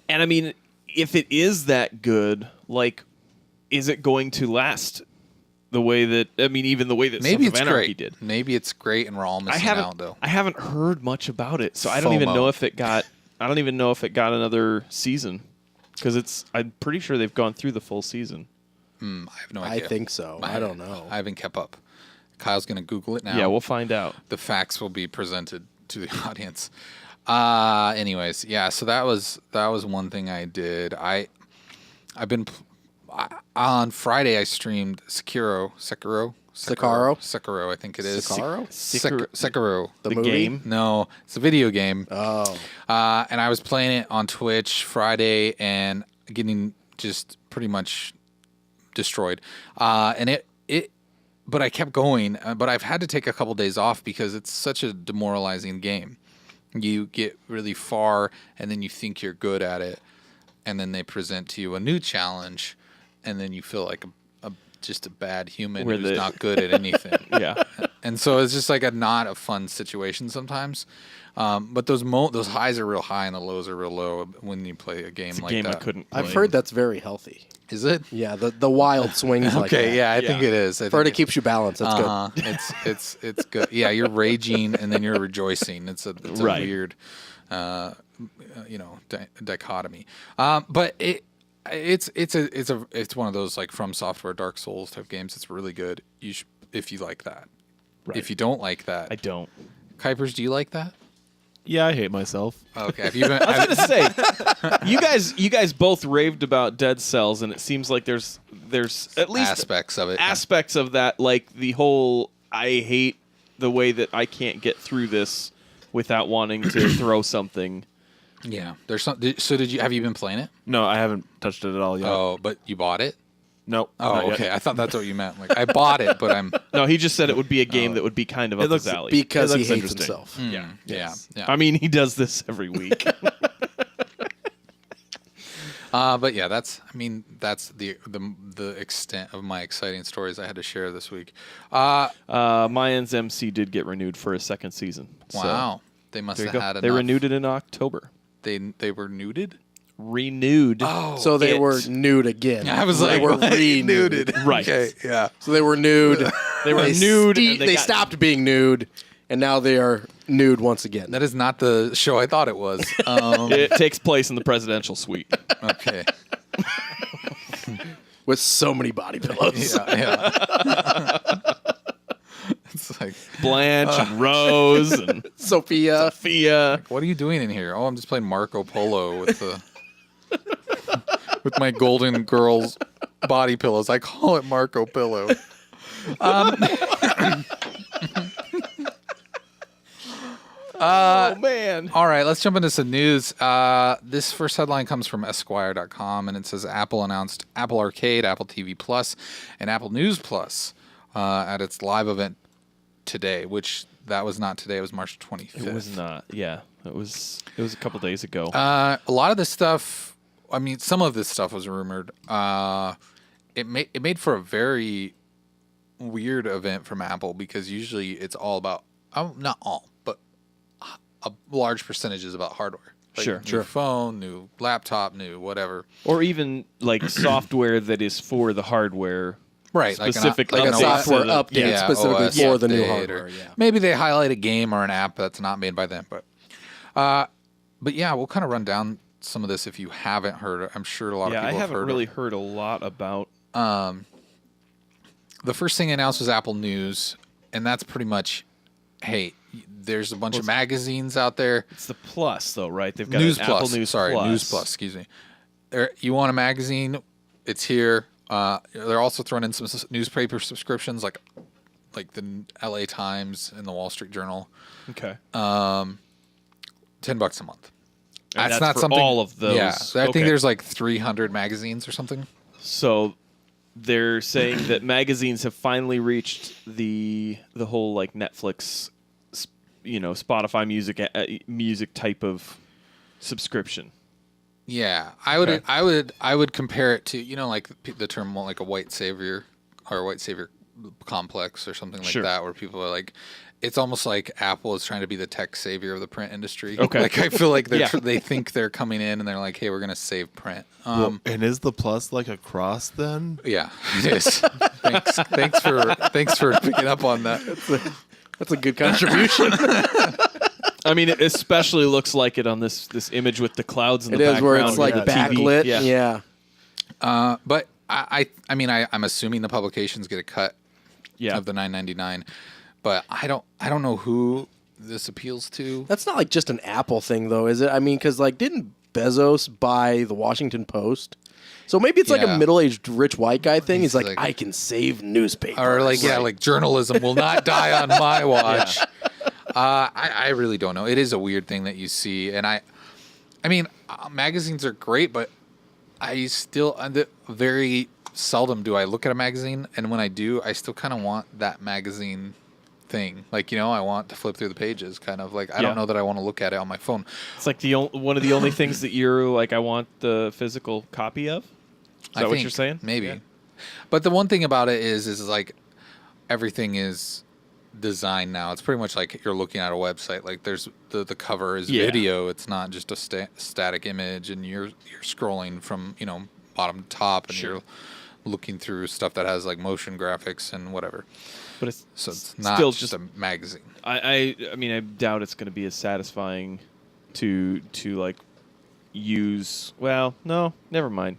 And I mean, if it is that good, like, is it going to last the way that even the way that maybe Sons it's of Anarchy great. did? Maybe it's great, and we're all missing out though. I haven't heard much about it, so I don't even FOMO. know if it got. I don't even know if it got another season, because I'm pretty sure they've gone through the full season. I have no I idea. think so. I don't know. I haven't kept up. Kyle's going to Google it now. Yeah, we'll find out. The facts will be presented to the audience. Anyways, yeah. So that was one thing I did. On Friday I streamed Sekiro. I think it is. Sekiro? Sekiro. The The movie? game. No, it's a video game. Oh. And I was playing it on Twitch Friday and getting just pretty much destroyed. But I kept going. But I've had to take a couple days off because it's such a demoralizing game. You get really far, and then you think you're good at it, and then they present to you a new challenge, and then you feel like just a bad human who's not good at anything. Yeah. And so it's just like not a fun situation sometimes. But those highs are real high and the lows are real low when you play a game It's a like game that. I couldn't play. I've heard that's very healthy. Is it? Yeah, the wild swings like that. Okay, yeah, I think it is. I I've heard think it keeps you balanced. That's good. It's good. Yeah, you're raging and then you're rejoicing. It's a Right. weird, dichotomy. But it's one of those like From Software Dark Souls type games. It's really good. You should, if you like that. Right. If you don't like that, I don't. Kuipers, do you like that? Yeah, I hate myself. Okay. Have you been? I was gonna say, you guys both raved about Dead Cells, and it seems like there's at least aspects of it. aspects of that, like the whole I hate the way that I can't get through this without wanting to throw something. Yeah. There's some. So have you been playing it? No, I haven't touched it at all yet. Oh, but you bought it? Nope. Oh, not yet. okay. I thought that's what you meant. Like I bought it, but I'm. No, he just said it would be a game that would be kind of up looks- his alley. Because It he looks hates interesting. himself. yeah. Yeah. I mean, he does this every week. But yeah, that's the extent of my exciting stories I had to share this week. Mayans MC did get renewed for a second season. So Wow. They must there you have go. had They enough. renewed it in October. They were nuded? Renewed. Oh. So they It. were nude again. I was they like, were what? renewed. Right. Okay, yeah. So they were nude. They were They nude. ste- and they got- stopped being nude, and now they are nude once again. That is not the show I thought it was. It takes place in the presidential suite. Okay. With so many body pillows. Yeah. It's like, Blanche and Rose and Sophia. Sophia. what are you doing in here? Oh, I'm just playing Marco Polo with the with my Golden Girls body pillows. I call it Marco Pillow. Oh, man. All right, let's jump into some news. This first headline comes from Esquire.com, and it says Apple announced Apple Arcade, Apple TV Plus, and Apple News Plus at its live event today, which that was not today. It was March 25th. It was not. Yeah. It was a couple days ago. A lot of this stuff, I mean, some of this stuff was rumored. It made for a very weird event from Apple because usually it's all about, not all, but a large percentage is about hardware. Like new phone, new laptop, new whatever. Or even like software that is for the hardware. Right, Specific Like a updates software to the- update specifically OS for the new update, hardware. or Yeah. maybe they highlight a game or an app that's not made by them. But yeah, we'll kind of run down some of this if you haven't heard. I'm sure a lot of Yeah, I people have haven't heard. really heard a lot about. The first thing announced was Apple News, and that's pretty much, hey, there's a bunch of magazines out there. It's the Plus, though, right? They've got News an Plus, Apple News sorry, Plus. News Plus. Excuse me. You want a magazine? It's here. They're also throwing in some newspaper subscriptions, like the L.A. Times and the Wall Street Journal. Okay. $10 a month. And That's that's not for something. all of those. Yeah, so I think Okay. there's like 300 magazines or something. So they're saying that magazines have finally reached the whole like Netflix, Spotify music type of subscription. Yeah, Okay. I would compare it to like the term like a white savior or a white savior complex or something like Sure. that, where people are like, it's almost like Apple is trying to be the tech savior of the print industry. Okay. Like I feel like Yeah. they think they're coming in and they're like, hey, we're gonna save print. And is the plus like a cross then? Yeah, it is. Thanks for picking up on that. That's a good contribution. I mean, it especially looks like it on this image with the clouds in It the is background. where it's like with the TV. backlit. Yeah. Yeah. But I'm assuming the publications get a cut Yeah. of the $9.99, but I don't know who this appeals to. That's not like just an Apple thing, though, is it? I mean, because like, didn't Bezos buy the Washington Post? So maybe it's like Yeah. a middle-aged rich white guy thing. He's like, like- I can save newspapers. Or like journalism will not die on my watch. I really don't know. It is a weird thing that you see, and I mean, magazines are great, but I still very seldom do I look at a magazine, and when I do, I still kind of want that magazine thing. Like I want to flip through the pages, kind of like I don't know that I want to look at it on my phone. It's like one of the only things that you're like, I want the physical copy of. Is that what you're saying? Maybe. Yeah. But the one thing about it is like everything is designed now. It's pretty much like you're looking at a website. Like there's the cover is Yeah. video. It's not just a static image, and you're scrolling from bottom to top, and Sure. you're looking through stuff that has like motion graphics and whatever. But it's So it's not still just a magazine. I mean, I doubt it's going to be as satisfying to like use. Well, no, never mind.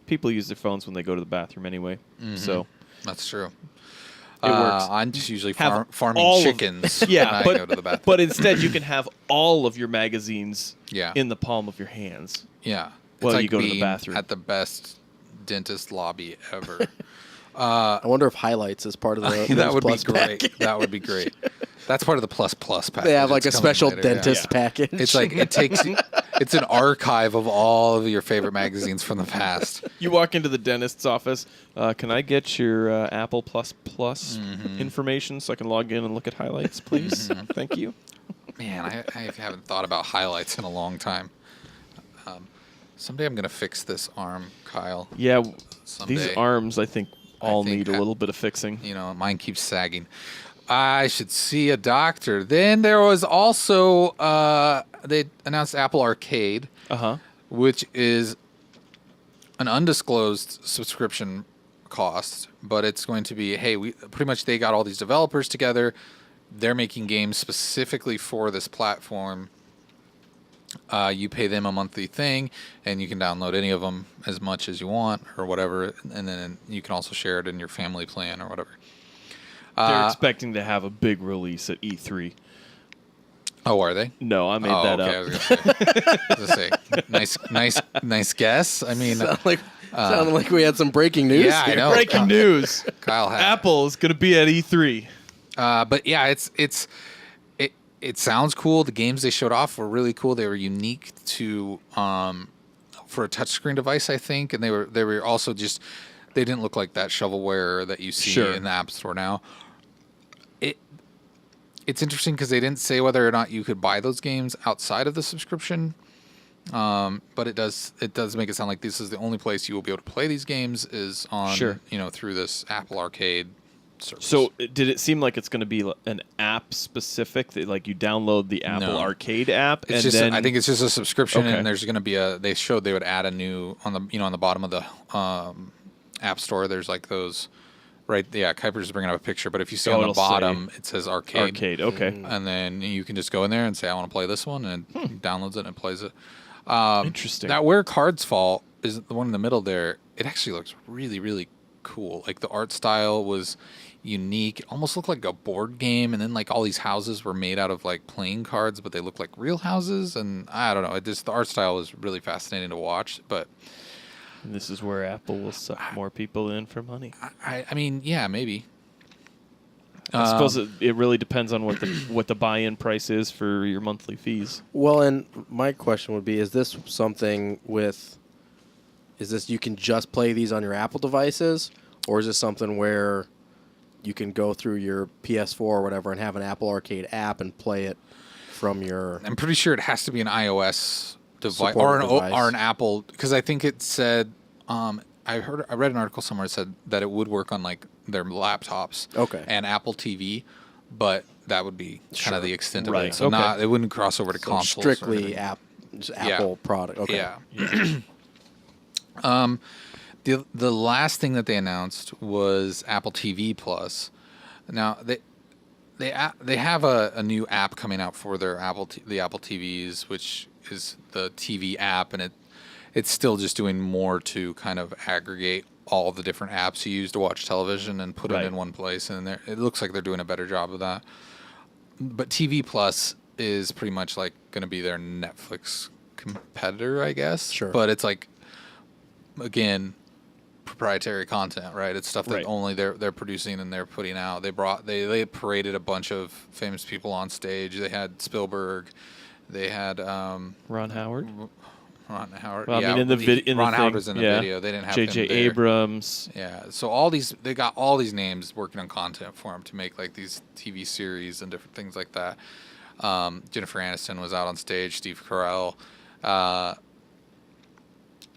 People use their phones when they go to the bathroom anyway. So That's true. It works. I'm just usually Have all farming of- chickens yeah, when I but go to the bathroom. but instead you can have all of your magazines Yeah. in the palm of your hands. Yeah. Well, it's like you go to the being bathroom. at the best dentist lobby ever. I wonder if highlights is part of the That News would be Plus great. package. That would be great. That's part of the plus package. They have like a It's coming special later, yeah. dentist package. It's like it's an archive of all of your favorite magazines from the past. You walk into the dentist's office. Can I get your Apple Plus information so I can log in and look at highlights, please? Thank you. Man, I haven't thought about highlights in a long time. Someday I'm gonna fix this arm, Kyle. Yeah, Someday. these arms I think all think need a little bit of fixing. Mine keeps sagging. I should see a doctor. Then there was also they announced Apple Arcade, which is an undisclosed subscription cost, but it's going to be, hey, we pretty much they got all these developers together. they're making games specifically for this platform. You pay them a monthly thing, and you can download any of them as much as you want or whatever, and then you can also share it in your family plan or whatever. They're expecting to have a big release at E3. Oh, are they? No, I made that okay, up. I was gonna say, nice guess. I mean, Sounded like we had some breaking news. yeah, I here. know. Breaking news. Kyle had Apple is going to be at E3. but yeah, it sounds cool. The games they showed off were really cool. They were unique to for a touchscreen device, I think, and they were also just they didn't look like that shovelware that you see Sure. in the App Store now. It's interesting because they didn't say whether or not you could buy those games outside of the subscription. But it does make it sound like this is the only place you will be able to play these games is on Sure. Through this Apple Arcade service. So did it seem like it's going to be an app specific that like you download the Apple No. Arcade app it's and just then I think it's just a subscription, Okay. and there's going to be they showed they would add a new on the bottom of the App Store. There's like those right. Yeah, Kuiper's bringing up a picture, but if you see on the it'll say bottom, it says Arcade. Arcade. Okay. And then you can just go in there and say I want to play this one, and it downloads it and plays it. Interesting. Now, where cards fall is the one in the middle there. It actually looks really, really cool. Like the art style was unique. It almost looked like a board game, and then like all these houses were made out of like playing cards, but they look like real houses. And I don't know. The art style was really fascinating to watch. But And this is where Apple will suck more people in for money. I mean, yeah, maybe. I suppose it really depends on what the buy-in price is for your monthly fees. Well, and my question would be: is this you can just play these on your Apple devices, or is this something where you can go through your PS4 or whatever and have an Apple Arcade app and play it from your? I'm pretty sure it has to be an iOS device Supported or device. an Apple, because I think it said I read an article somewhere that said that it would work on like their laptops and Apple TV, but that would be kind of the extent of Right. it. So Okay. it wouldn't cross over to So consoles. or strictly anything. just Apple product. Okay. Yeah. The last thing that they announced was Apple TV Plus. Now they have a new app coming out for their the Apple TVs, which is the TV app, and it's still just doing more to kind of aggregate all the different apps you use to watch television and put it Right. in one place. And it looks like they're doing a better job of that. But TV Plus is pretty much like going to be their Netflix competitor, I guess. Sure. But it's like, again, proprietary content, right? It's stuff that Right. only they're producing and they're putting out. They paraded a bunch of famous people on stage. They had Spielberg. They had Ron Howard. Ron Howard. Well, I yeah, mean, in Ron the Howard thing, was in the yeah. video. They didn't have J.J. him there. Abrams. Yeah, so they got all these names working on content for him to make like these TV series and different things like that. Jennifer Aniston was out on stage. Steve Carell,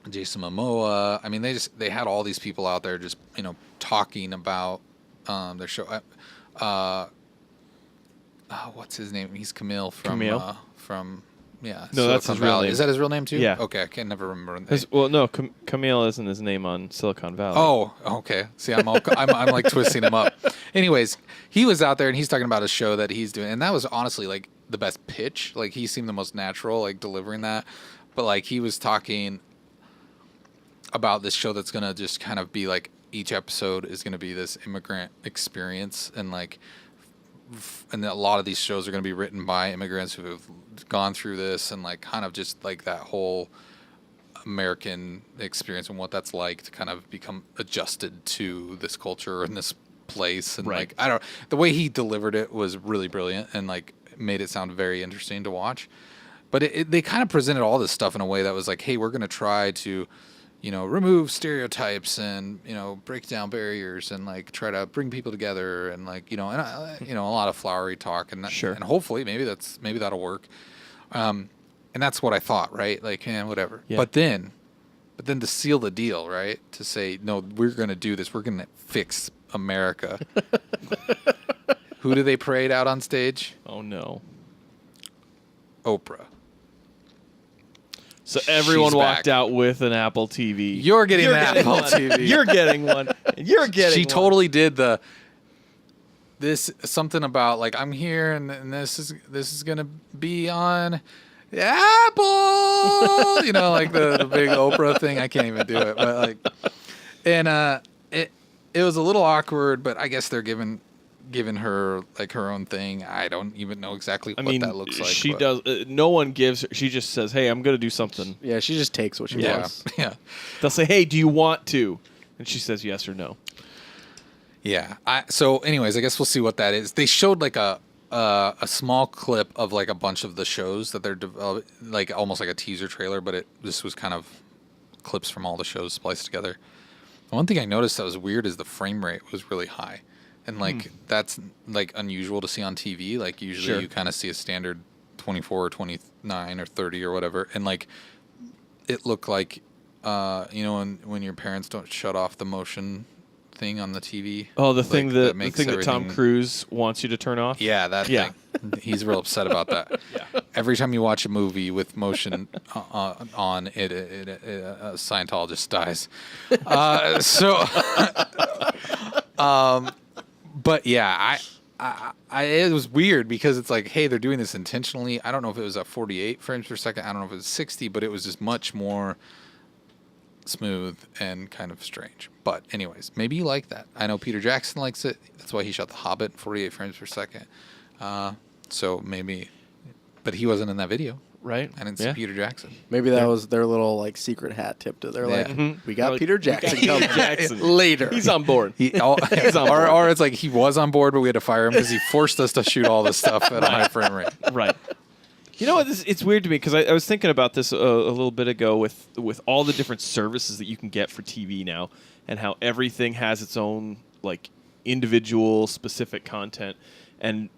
Jason Momoa. I mean, they had all these people out there just talking about their show. What's his name? He's Camille from No, Silicon that's his real Valley. name. Is that his real name too? Yeah. Okay, I can never remember the name. Well, no, Camille isn't his name on Silicon Valley. Oh, okay. See, I'm like twisting him up. Anyways, he was out there and he's talking about a show that he's doing, and that was honestly like the best pitch. Like he seemed the most natural, like delivering that. But like he was talking about this show that's gonna just kind of be like each episode is gonna be this immigrant experience, and like, and a lot of these shows are gonna be written by immigrants who have gone through this, and like kind of just like that whole American experience and what that's like to kind of become adjusted to this culture and this place. And Right. like, the way he delivered it was really brilliant and like made it sound very interesting to watch. But they kind of presented all this stuff in a way that was like, hey, we're going to try to, remove stereotypes and, break down barriers and like try to bring people together and like, a lot of flowery talk and Sure. and hopefully maybe that'll work. And that's what I thought, right? Like, whatever. Yeah. But then to seal the deal, right? To say, no, we're going to do this. We're going to fix America. Who do they parade out on stage? Oh no. Oprah. So everyone She's walked back. out with an Apple TV. You're getting that getting Apple one. TV. You're getting one. You're getting She one. totally did the this something about like I'm here and this is gonna be on Apple, you know, like the big Oprah thing. I can't even do it, but like, and it was a little awkward, but I guess they're giving her like her own thing. I don't even know exactly what that looks like. She does. No one gives her. She just says, "Hey, I'm going to do something." Yeah, she just takes what she wants. Yeah. They'll say, "Hey, do you want to?" And she says yes or no. Yeah. So, anyways, I guess we'll see what that is. They showed like a small clip of like a bunch of the shows that they're like almost like a teaser trailer, but this was kind of clips from all the shows spliced together. One thing I noticed that was weird is the frame rate was really high. And like that's like unusual to see on TV. Like usually you kind of see a standard 24 or 29 or 30 or whatever. And like it looked like you know when your parents don't shut off the motion thing on the TV. Oh, the like, thing that Tom everything... Cruise wants you to turn off. Yeah, that thing. He's real upset about that. Yeah. Every time you watch a movie with motion on it, a Scientologist dies. But yeah, it was weird because it's like, hey, they're doing this intentionally. I don't know if it was at 48 frames per second. I don't know if it was 60, but it was just much more smooth and kind of strange. But anyways, maybe you like that. I know Peter Jackson likes it. That's why he shot The Hobbit 48 frames per second. So maybe, but he wasn't in that video. Right. I didn't see Peter Jackson. Maybe that was their little like secret hat tip to. They're like, we got Like, Peter Jackson coming later. He's on board. He's on board. Or it's like he was on board, but we had to fire him because he forced us to shoot all this stuff at a high frame rate. Right. You know what? It's weird to me because I was thinking about this a little bit ago with all the different services that you can get for TV now and how everything has its own like individual specific content and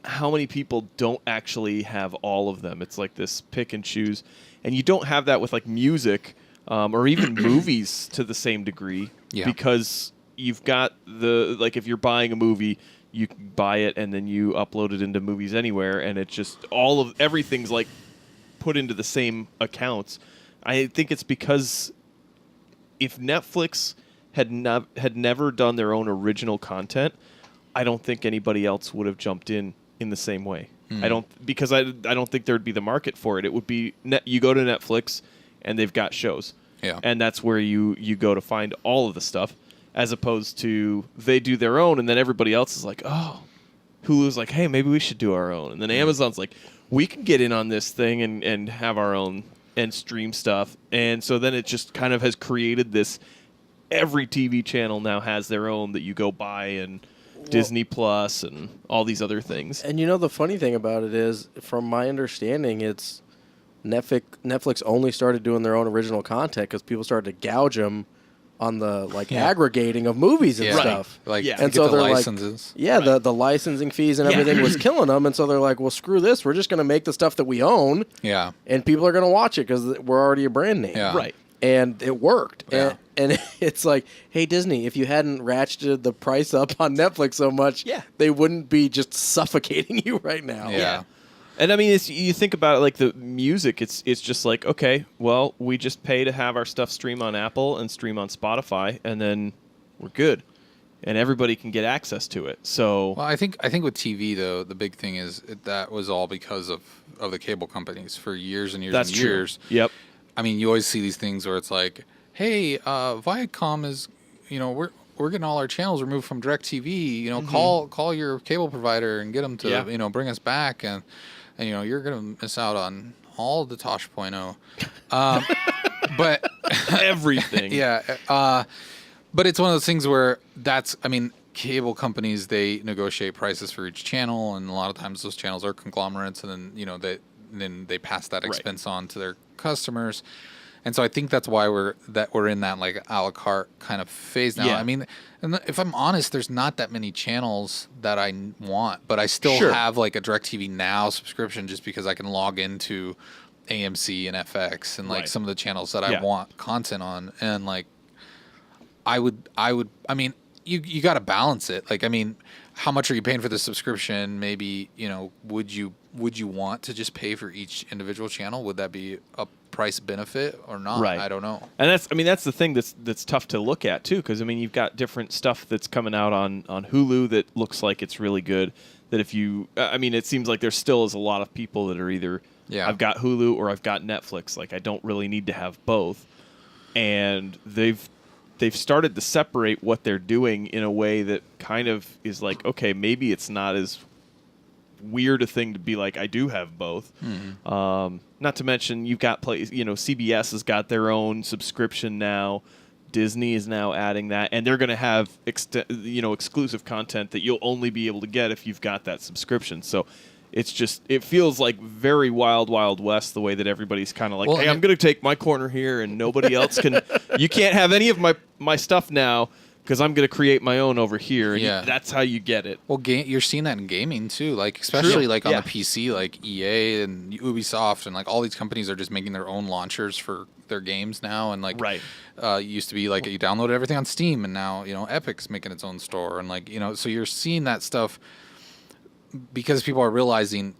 how many people don't actually have all of them. It's like this pick and choose. And you don't have that with like music or even movies to the same degree because you've got like if you're buying a movie, you can buy it and then you upload it into Movies Anywhere and it's just everything's like put into the same accounts. I think it's because if Netflix had never done their own original content, I don't think anybody else would have jumped in the same way. I don't think there'd be the market for it. It would be you go to Netflix and they've got shows. Yeah. And that's where you go to find all of the stuff, as opposed to they do their own and then everybody else is like, oh, Hulu's like, hey, maybe we should do our own. And then Amazon's like, we can get in on this thing and have our own and stream stuff. And so then it just kind of has created this, every TV channel now has their own that you go buy and Disney Plus and all these other things. And you know the funny thing about it is, from my understanding, it's Netflix only started doing their own original content because people started to gouge them on the aggregating of movies and stuff. Like, and so they're licenses. Like, the licensing fees and everything was killing them. And so they're like, well, screw this. We're just going to make the stuff that we own. Yeah. And people are going to watch it because we're already a brand name. Yeah. Right. And it worked. Yeah. And it's like, hey, Disney, if you hadn't ratcheted the price up on Netflix so much, they wouldn't be just suffocating you right now. Yeah. And I mean, you think about it, like the music, it's just like, okay, well, we just pay to have our stuff stream on Apple and stream on Spotify, and then we're good. And everybody can get access to it. So, well, I think with TV though, the big thing is that was all because of the cable companies for years and years that's and true. years. Yep. I mean, you always see these things where it's like, hey, Viacom is, we're getting all our channels removed from DirecTV. Call your cable provider and get them to bring us back, and you're gonna miss out on all the Tosh.0. But everything. Yeah. But it's one of those things where cable companies, they negotiate prices for each channel, and a lot of times those channels are conglomerates, and then they pass that expense on to their customers. And so I think that's why we're in that like a la carte kind of phase now. Yeah. I mean, and if I'm honest, there's not that many channels that I want, but I still have like a DirecTV Now subscription just because I can log into AMC and FX and like some of the channels that I want content on. And like, I mean, you got to balance it. Like, I mean, how much are you paying for the subscription? Maybe, would you want to just pay for each individual channel? Would that be a price benefit or not? Right. I don't know. And that's the thing that's tough to look at too, because you've got different stuff that's coming out on Hulu that looks like it's really good. That if you, it seems like there still is a lot of people that are either I've got Hulu or I've got Netflix. Like I don't really need to have both, and they've started to separate what they're doing in a way that kind of is like, okay, maybe it's not as weird a thing to be like, I do have both. Mm-hmm. Not to mention you've got CBS has got their own subscription now. Disney is now adding that, and they're going to have exclusive content that you'll only be able to get if you've got that subscription. So it feels like very wild west, the way that everybody's kind of like, hey, I'm going to take my corner here and nobody else can. You can't have any of my stuff now because I'm going to create my own over here. And that's how you get it. Well, you're seeing that in gaming too, like especially like on the PC, like EA and Ubisoft and like all these companies are just making their own launchers for their games now, and like used to be like you downloaded everything on Steam, and now Epic's making its own store, and like so you're seeing that stuff because people are realizing,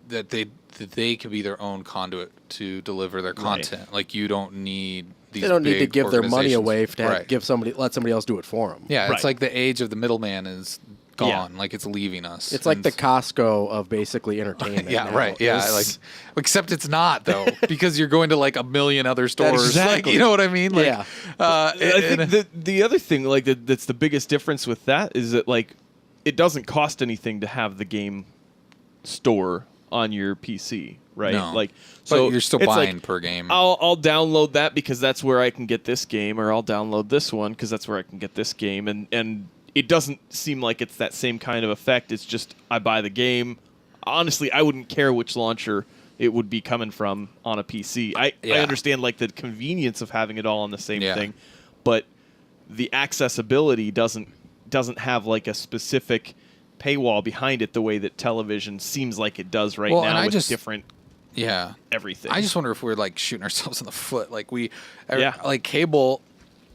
that they could be their own conduit to deliver their content. Like you don't need these. They don't need to big give their money away to right. let somebody else do it for them. Yeah, Right. it's like the age of the middleman is gone. Like it's leaving us. It's like the Costco of basically entertainment. Yeah, now. right. Yeah, except it's not though, because you're going to like a million other stores. Exactly. Like, you know what I mean? Like, Yeah. I think the other thing, like that's the biggest difference with that is that like it doesn't cost anything to have the game store on your PC, right? No. Like, so you're still it's buying like, per game. I'll download that because that's where I can get this game, or I'll download this one because that's where I can get this game, and it doesn't seem like it's that same kind of effect. It's just I buy the game. Honestly, I wouldn't care which launcher it would be coming from on a PC. I understand like the convenience of having it all on the same thing, but the accessibility doesn't have like a specific paywall behind it the way that television seems like it does right now with different everything. I just wonder if we're like shooting ourselves in the foot. Like like cable,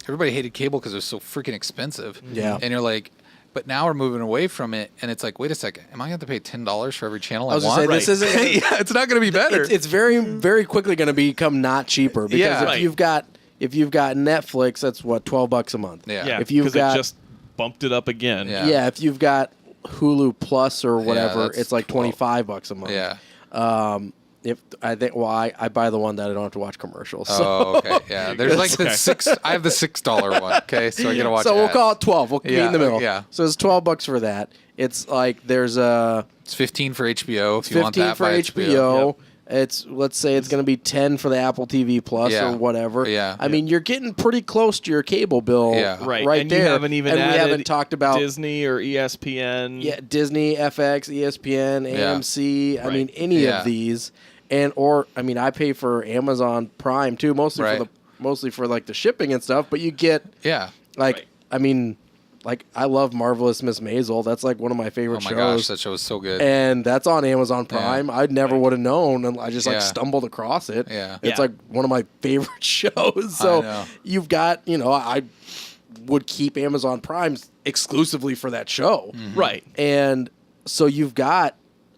everybody hated cable because it was so freaking expensive. Yeah. And you're like, but now we're moving away from it, and it's like, wait a second, am I going to have to pay $10 for every channel I was want? gonna say, this isn't. It's not going to be better. It's very, very quickly going to become not cheaper because if you've got Netflix, that's what, $12 a month. Yeah. If you've got it just bumped it up again. Yeah. if you've got Hulu Plus or whatever, that's it's like $25 a month. Yeah. If I think, I buy the one that I don't have to watch commercials. So. Oh, okay. Yeah. There's like the I have the $6 one. Okay. So I get to watch So we'll ads. call it 12. We'll meet in the middle. Yeah. So it's $12 for that. It's like there's It's 15 for HBO if you want 15 that for by HBO. Yep. Let's say it's going to be 10 for the Apple TV Plus or whatever. Yeah. I mean, you're getting pretty close to your cable bill right and there. You haven't even and we added haven't talked about Disney or ESPN. Yeah, Disney, FX, ESPN, AMC. I mean, any of these. I pay for Amazon Prime too, mostly for like the shipping and stuff, but you get I love Marvelous Miss Maisel. That's like one of my favorite shows. Oh my gosh, that show is so good. And that's on Amazon Prime. I never would have known, and I just stumbled across it. Yeah. It's like one of my favorite shows. So you've got, I would keep Amazon Prime exclusively for that show. Mm-hmm. Right. And so you've got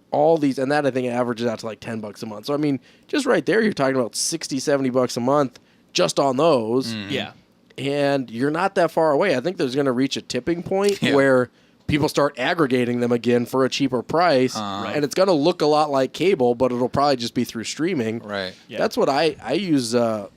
all these, and that I think averages out to like $10 a month. So I mean, just right there, you're talking about $60-$70 a month just on those. Mm-hmm. Yeah. And you're not that far away. I think there's going to reach a tipping point where people start aggregating them again for a cheaper price, and it's going to look a lot like cable, but it'll probably just be through streaming. Right. Yeah. That's what I use. I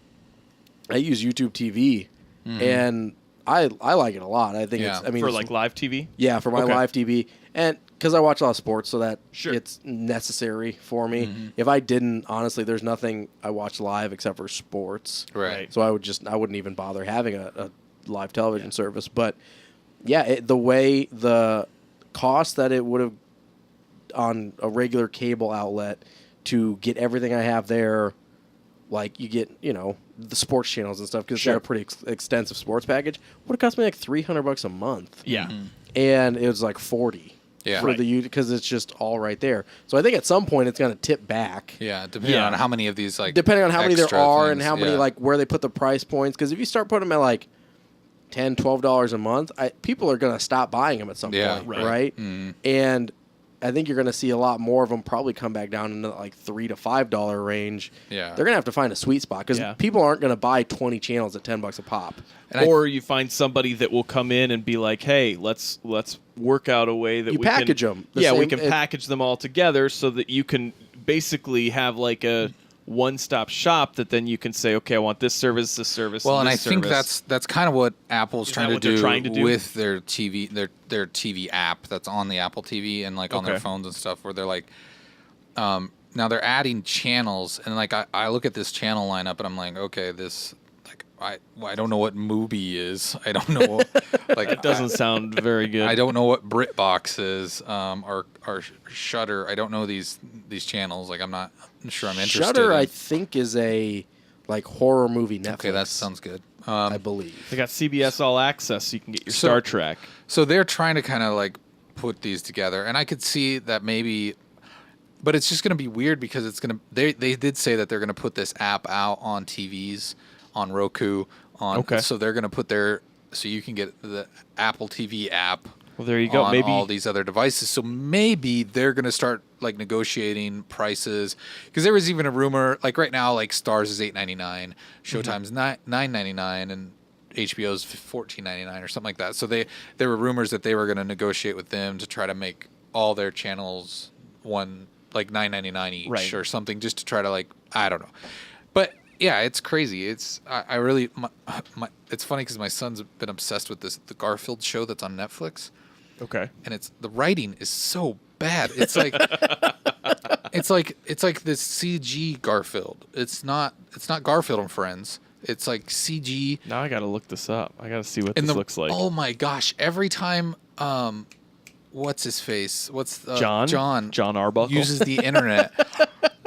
use YouTube TV, and I like it a lot. I think for like live TV. Yeah, for my live TV, and because I watch a lot of sports, so that Sure. it's necessary for me. If I didn't, honestly, there's nothing I watch live except for sports. Right. So I wouldn't even bother having a live television service. But yeah, the way the cost that it would have on a regular cable outlet to get everything I have there, like you get, the sports channels and stuff, because it's got a pretty extensive sports package, would have cost me like $300 a month. Yeah. And it was like $40. Yeah. For the because it's just all right there. So I think at some point it's going to tip back. Yeah, depending on how many of these depending on how many there extra are and things, how many like where they put the price points. Because if you start putting them at like $10-12 a month, people are going to stop buying them at some point, right? And I think you're going to see a lot more of them probably come back down into like $3 to $5 range. Yeah. They're going to have to find a sweet spot because people aren't going to buy 20 channels at $10 a pop. Or you find somebody that will come in and be like, "Hey, let's work out a way that you we package can, them. We can package them all together so that you can basically have like a one-stop shop that then you can say, okay, I want this service, Well, and I this think service. that's kind of what Apple's trying to do do with their TV their TV app that's on the Apple TV and like on their phones and stuff, where they're like, now they're adding channels, and like I look at this channel lineup and I'm like, okay, this like I don't know what Mubi is. I don't know like It doesn't sound very good. I don't know what BritBox is, or Shudder. I don't know these channels. Like I'm not sure I'm interested. Shudder, in. I think, is a like horror movie Netflix. Okay, that sounds good. I believe They got CBS All Access, so you can get your Star Trek. So they're trying to kind of like put these together, and I could see that maybe, but it's just going to be weird because it's going to. They did say that they're going to put this app out on TVs, on Roku, so they're going to put so you can get the Apple TV app. Well, there you go. On Maybe all these other devices. So maybe they're going to start like negotiating prices, because there was even a rumor like right now, like Starz is $8.99, Showtime's $9.99, and HBO's $14.99 or something like that. So there were rumors that they were going to negotiate with them to try to make all their channels one like $9.99 each or something, just to try to like, I don't know, but. Yeah, it's crazy. It's I really it's funny because my son's been obsessed with the Garfield show that's on Netflix. Okay. And the writing is so bad. It's like it's like this CG Garfield. It's not Garfield and Friends. It's like CG. Now I got to look this up. I got to see what this looks like. Oh my gosh! Every time what's his face? John Arbuckle uses the internet.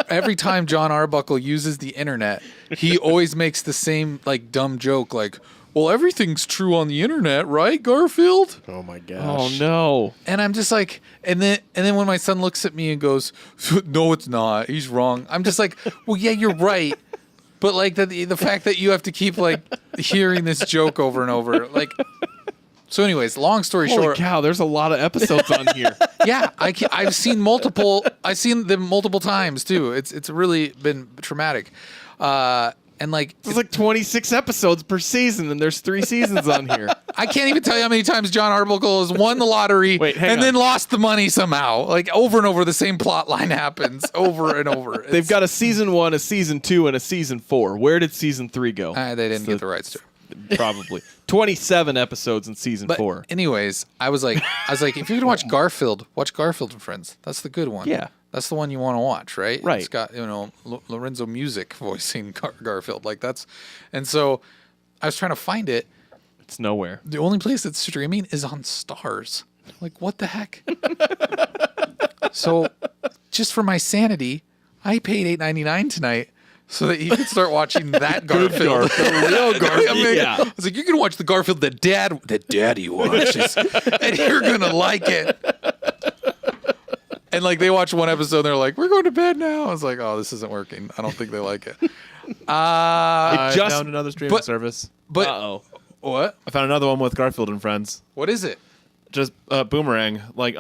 Every time John Arbuckle uses the internet, he always makes the same like dumb joke, like, "Well, everything's true on the internet, right, Garfield?" Oh my gosh! Oh no! And I'm just like, and then when my son looks at me and goes, "No, it's not. He's wrong." I'm just like, "Well, yeah, you're right." But like the fact that you have to keep like hearing this joke over and over, like. So, anyways, long story Holy short, cow! There's a lot of episodes on here. Yeah, I've seen multiple. I've seen them multiple times too. It's really been traumatic, and like There's like 26 episodes per season, and there's 3 seasons on here. I can't even tell you how many times John Arbuckle has won the lottery and then lost the money somehow. Like over and over, the same plot line happens over and over. They've got a season 1, a season 2, and a season 4. Where did season 3 go? They didn't get the rights to it. Probably 27 episodes in season 4. Anyways, I was like, if you're gonna watch Garfield and Friends. That's the good one. Yeah, that's the one you want to watch, right? Right. It's got Lorenzo Music voicing Garfield, like that's, and so I was trying to find it. It's nowhere. The only place it's streaming is on Stars. Like what the heck? So, just for my sanity, I paid $8.99 tonight. So that you could start watching that Garfield, the real Garfield. Yeah. I was like, you can watch the Garfield that Daddy watches, and you're gonna like it. And like they watch one episode, and they're like, "We're going to bed now." I was like, "Oh, this isn't working. I don't think they like it." I found another streaming service. But what? I found another one with Garfield and Friends. What is it? Just Boomerang. Like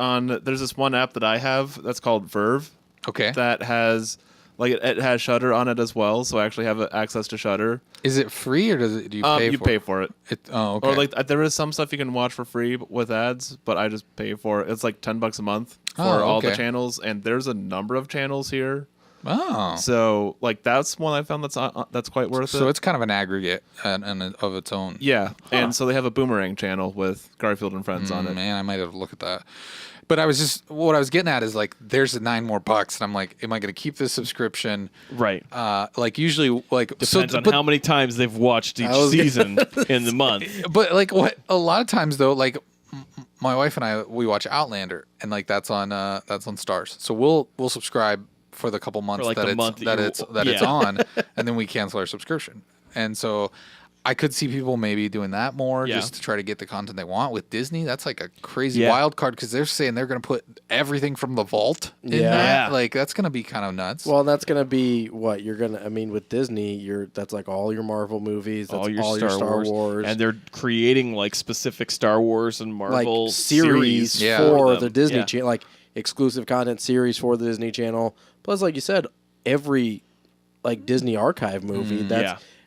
there's this one app that I have that's called Verve. Okay. That has. Like it has Shudder on it as well, so I actually have access to Shudder. Is it free or do you pay? You pay for it. Okay. Or like there is some stuff you can watch for free with ads, but I just pay for it. It's like $10 a month for all the channels, and there's a number of channels here. Oh. So like that's one I found that's quite worth it. So it's kind of an aggregate and of its own. Yeah, and so they have a Boomerang channel with Garfield and Friends on it. Man, I might have to look at that. But what I was getting at is like, there's $9 more, and I'm like, am I going to keep this subscription? Right. Like usually, like depends on how many times they've watched each season in the month. But like, what a lot of times though, like my wife and we watch Outlander, and like that's on Stars. So we'll subscribe for the couple months like that the it's month that it's on, and then we cancel our subscription. And so I could see people maybe doing that more just to try to get the content they want. With Disney, that's like a crazy wild card because they're saying they're going to put everything from the vault in that. Like, that's going to be kind of nuts. Well, that's going to be what you're going to, I mean, with Disney, that's like all your Marvel movies, that's all your Star Wars. And they're creating like specific Star Wars and Marvel like series Yeah. for the Disney Channel, like exclusive content series for the Disney Channel. Plus, like you said, every like Disney archive movie.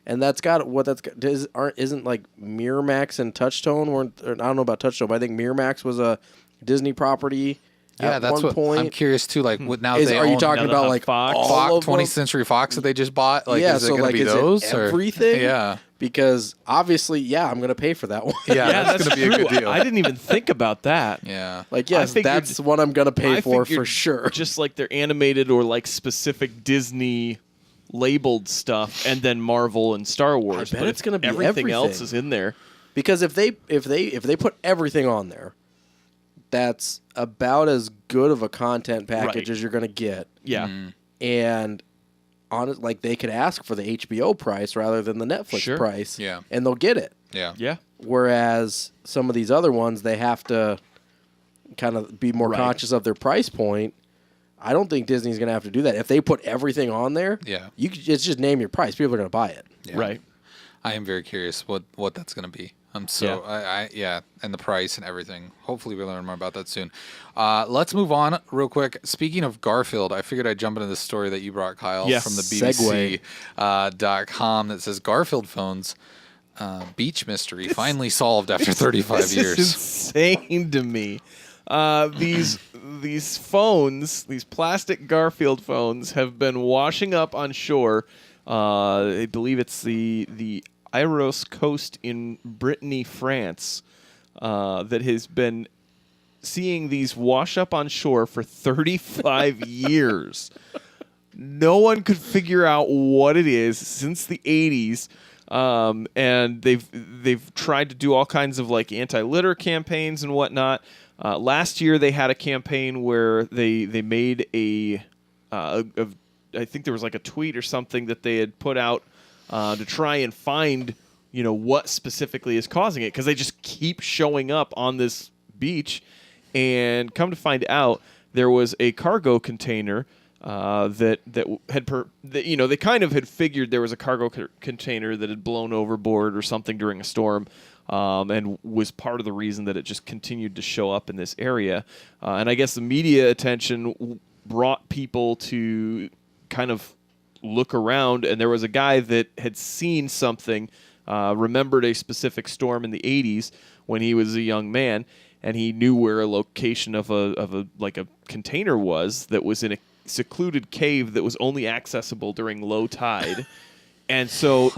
And that's got isn't like Miramax and Touchstone or I don't know about Touchstone, but I think Miramax was a Disney property. At that's one point. I'm curious too. Like, now are they you talking about like Fox? all of 20th them? Century Fox that they just bought? Like, is it so going like to be is those? it or? everything? Yeah. Because obviously, I'm going to pay for that one. Yeah, that's going to be a good deal. I didn't even think about that. Yeah. Like, yes, that's what I'm going to pay for sure. Just like they're animated or like specific Disney labeled stuff, and then Marvel and Star Wars. I bet it's going to be everything else is in there. Because if they put everything on there, that's about as good of a content package as you're going to get. Yeah. And like they could ask for the HBO price rather than the Netflix price. Yeah. And they'll get it. Yeah. Yeah. Whereas some of these other ones, they have to kind of be more conscious of their price point. I don't think Disney's going to have to do that. If they put everything on there, it's just name your price. People are going to buy it. Yeah. Right. I am very curious what that's going to be. I'm so and the price and everything. Hopefully we learn more about that soon. Let's move on real quick. Speaking of Garfield, I figured I'd jump into the story that you brought, Kyle, from the BBC .com that says Garfield phones beach mystery finally solved after 35 years. This is insane to me. These phones, these plastic Garfield phones, have been washing up on shore. I believe it's the Iros coast in Brittany, France, that has been seeing these wash up on shore for 35 years. No one could figure out what it is since the 80s. And they've tried to do all kinds of like anti-litter campaigns and whatnot. Last year they had a campaign where they made I think there was like a tweet or something that they had put out to try and find, what specifically is causing it, because they just keep showing up on this beach. And come to find out, there was a cargo container they kind of had figured there was a cargo container that had blown overboard or something during a storm, and was part of the reason that it just continued to show up in this area. And I guess the media attention brought people to kind of look around, and there was a guy that had seen something, remembered a specific storm in the 80s when he was a young man, and he knew where a location of a container was that was in a secluded cave that was only accessible during low tide. And so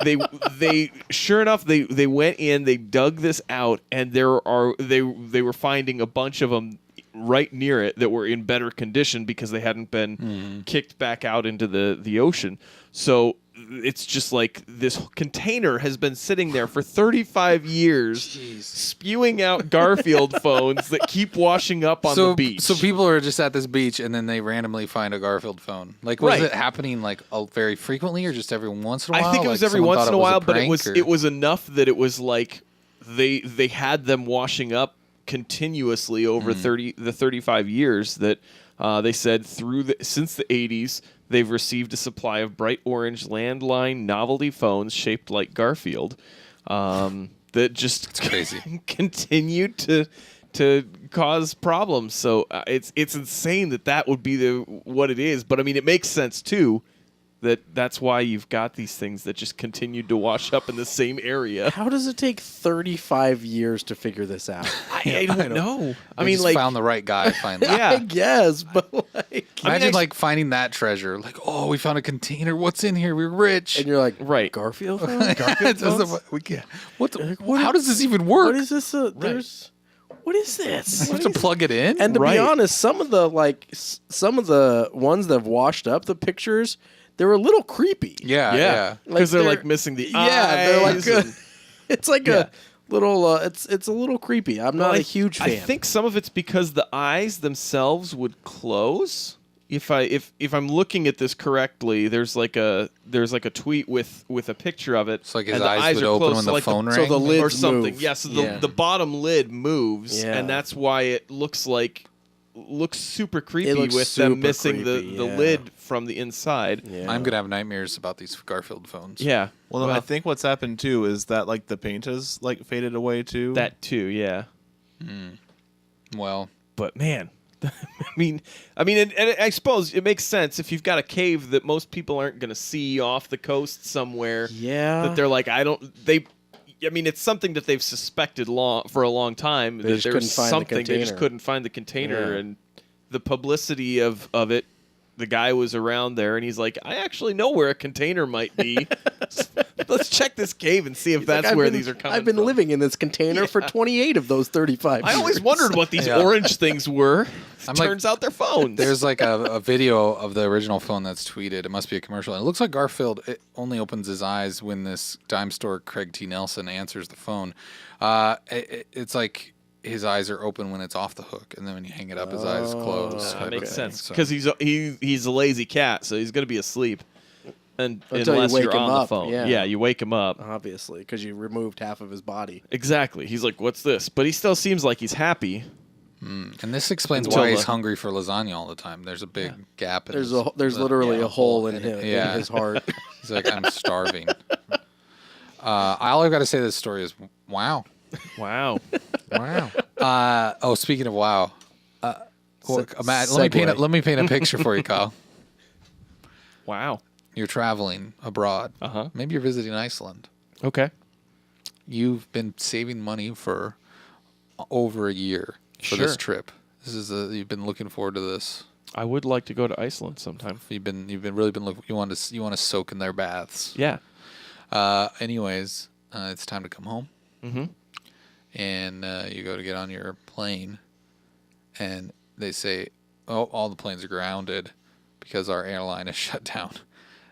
they sure enough they went in, they dug this out, and they were finding a bunch of them right near it that were in better condition because they hadn't been kicked back out into the ocean. So it's just like this container has been sitting there for 35 years, spewing out Garfield phones that keep washing up on the beach. So people are just at this beach and then they randomly find a Garfield phone. Like, was it happening like very frequently or just every once in a while? I think it was every once in a while, but it was enough that it was like they had them washing up continuously over the 35 years that they said since the 80s. They've received a supply of bright orange landline novelty phones shaped like Garfield that just crazy continued to cause problems. So it's insane that would be what it is. But I mean, it makes sense too. That's why you've got these things that just continued to wash up in the same area. How does it take 35 years to figure this out? I don't know. I mean, like, found the right guy finally. Yeah, I guess, but like, imagine like finding that treasure. Like, oh, we found a container. What's in here? We're rich. And you're like, right, Garfield phone? Garfield how does this even work? What is this? What is this? You have to plug it in. And to be honest, some of the ones that have washed up, the pictures, they're a little creepy. Yeah. Because they're like missing the eyes. Yeah, they're like it's like a little. It's a little creepy. I'm not a huge fan. I think some of it's because the eyes themselves would close, if I'm looking at this correctly, there's like a tweet with a picture of it. It's like his and the eyes would are open closed, when so the like phone So rang. the lids or something. move. Yeah, so Yeah. the bottom lid moves, Yeah. and that's why it looks super creepy looks with super them missing creepy, the yeah. lid from the inside. Yeah. I'm gonna have nightmares about these Garfield phones. Yeah. Well, I think what's happened too is that like the paint has like faded away too. that too. Yeah. Well, But man, I mean, and I suppose it makes sense if you've got a cave that most people aren't going to see off the coast somewhere. Yeah. That they're like, it's something that they've suspected for a long time. They That just there's couldn't find the something they just container. couldn't find the container, Yeah. and the publicity of it. The guy was around there, and he's like, I actually know where a container might be. Let's check this cave and see if that's where these are coming I've been from. living in this container for 28 of those 35 I always years. wondered what these Yeah. orange things were. I'm like- Turns out they're phones. there's like a video of the original phone that's tweeted. It must be a commercial. And it looks like Garfield only opens his eyes when this dime store Craig T. Nelson answers the phone. It's like his eyes are open when it's off the hook, and then when you hang it up, his eyes close. That type makes of sense thing. So- because he's a lazy cat, so he's going to be asleep, and Until you unless wake you're him on the up, phone, yeah. you wake him up. Obviously, because you removed half of his body. Exactly. He's like, "What's this?" But he still seems like he's happy. And this explains Until why he's the- hungry for lasagna all the time. There's a big gap. In There's his, literally a hole in it. him, Yeah. in his heart. He's like, I'm starving. All I've got to say to this story is, wow. Wow. Wow. Speaking of wow, Matt, segue. let me paint a picture for you, Kyle. Wow. You're traveling abroad. Uh-huh. Maybe you're visiting Iceland. Okay. You've been saving money for over a year for this Sure. trip. You've been looking forward to this. I would like to go to Iceland sometime. You've been really been looking. You want to soak in their baths. Yeah. Anyways, it's time to come home. Mm-hmm. And you go to get on your plane, and they say, "Oh, all the planes are grounded because our airline is shut down."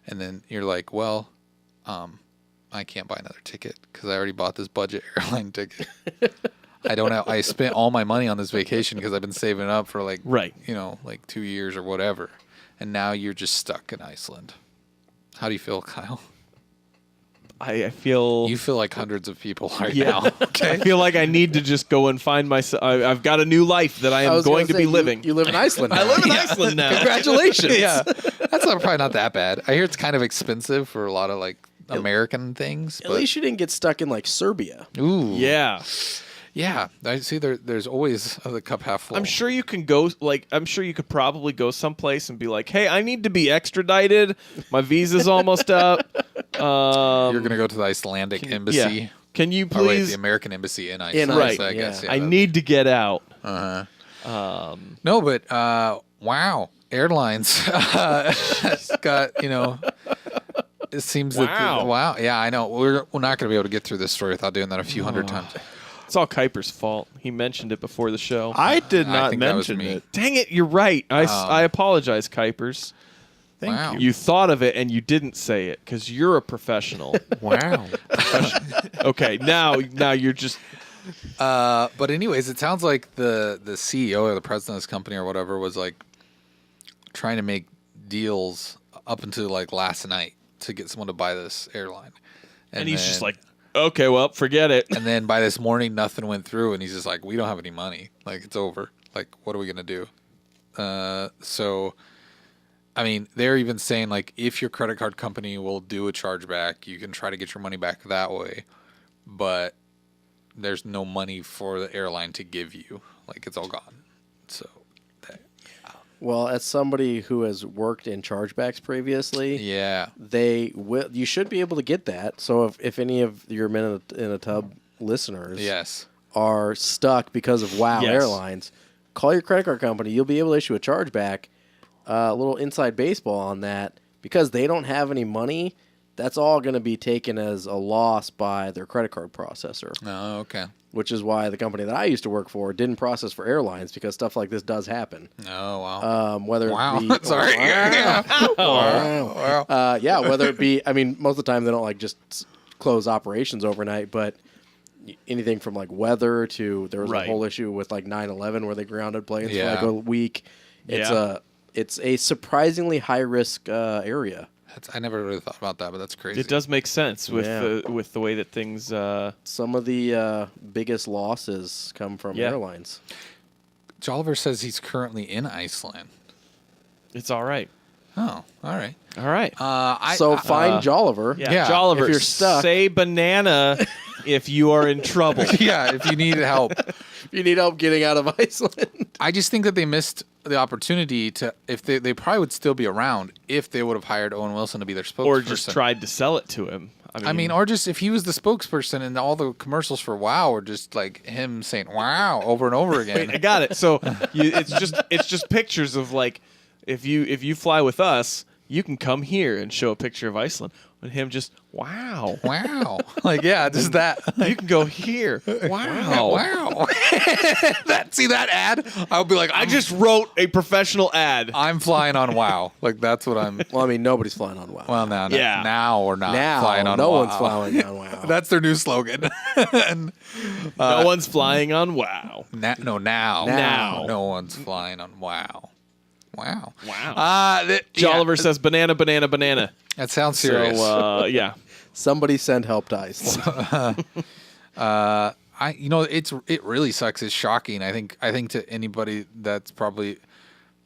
And then you're like, "Well, I can't buy another ticket because I already bought this budget airline ticket. I don't have. I spent all my money on this vacation because I've been saving up for like 2 years or whatever, and now you're just stuck in Iceland. How do you feel, Kyle? I feel. You feel like hundreds of people right Yeah. now. I feel like I need to just go and find myself. I've got a new life that I am was going gonna to say, be you- living. You live in Iceland. I now. live in Iceland now. Congratulations. Yeah, that's probably not that bad. I hear it's kind of expensive for a lot of like American things. At But, least you didn't get stuck in like Serbia. ooh, Yeah. yeah. I see. There's always the cup half full. I'm sure you can go. I'm sure you could probably go someplace and be like, "Hey, I need to be extradited. My visa's almost up. You're gonna go to the Icelandic embassy. Yeah. Can you Or wait, please? the American embassy in Iceland. Right, I guess. yeah. Yeah, I need to get out." No, but wow, airlines got It seems Wow. wow. Yeah, I know. We're not going to be able to get through this story without doing that a few hundred times. It's all Kuiper's fault. He mentioned it before the show. I did I not think that was mention me. it. Dang it! You're right. I apologize, Kuipers. Thank Wow. you. You thought of it and you didn't say it because you're a professional. Wow. Okay, now you're just. But anyways, it sounds like the CEO or the president of this company or whatever was like trying to make deals up until like last night to get someone to buy this airline, And he's then- just like, okay, well, forget it. and then by this morning, nothing went through, and he's just like, we don't have any money. Like it's over. Like what are we gonna do? So, I mean, they're even saying like if your credit card company will do a chargeback, you can try to get your money back that way, but there's no money for the airline to give you. Like it's all gone. So, Well, as somebody who has worked in chargebacks previously, yeah. you should be able to get that. So if any of your Men in a Tub listeners Yes. are stuck because of WOW Yes. Airlines, call your credit card company. You'll be able to issue a chargeback. A little inside baseball on that. Because they don't have any money, that's all going to be taken as a loss by their credit card processor. Oh, okay. Which is why the company that I used to work for didn't process for airlines, because stuff like this does happen. Oh, wow. Whether Wow. it be Sorry. Wow. Yeah, whether it be, I mean, most of the time they don't like just close operations overnight, but anything from like weather to there was Right. a whole issue with like 9/11 where they grounded planes for Yeah. like a week. It's Yeah. it's a surprisingly high risk area. I never really thought about that, but that's crazy. It does make sense with the way that things. Some of the biggest losses come from airlines. Jolliver says he's currently in Iceland. It's all right. Oh, all right. All right. Find Jolliver. Yeah. Jolliver, if you're stuck. say banana if you are in trouble. Yeah, if you need help. If you need help getting out of Iceland. I just think that they missed the opportunity to, if they probably would still be around if they would have hired Owen Wilson to be their spokesperson. Or just tried to sell it to him. I mean, or just if he was the spokesperson and all the commercials for WoW were just like him saying "Wow" over and over again. Wait, I got it. So it's just pictures of like if you fly with us, you can come here and show a picture of Iceland. And him just wow. Like just that. You can go here. Wow. See that ad? I would be like, I just wrote a professional ad. I'm flying on WoW. Like that's what I'm. Well, I mean, nobody's flying on WoW. Well, now, Yeah. now or not Now, flying on no WoW. one's flying on WoW. That's their new slogan. No one's flying on WoW. Now. Now. No one's flying on WoW. Wow. Jolliver says banana, banana, banana. That sounds serious. So yeah. Somebody send help to Iceland. It really sucks. It's shocking. I think to anybody that's probably,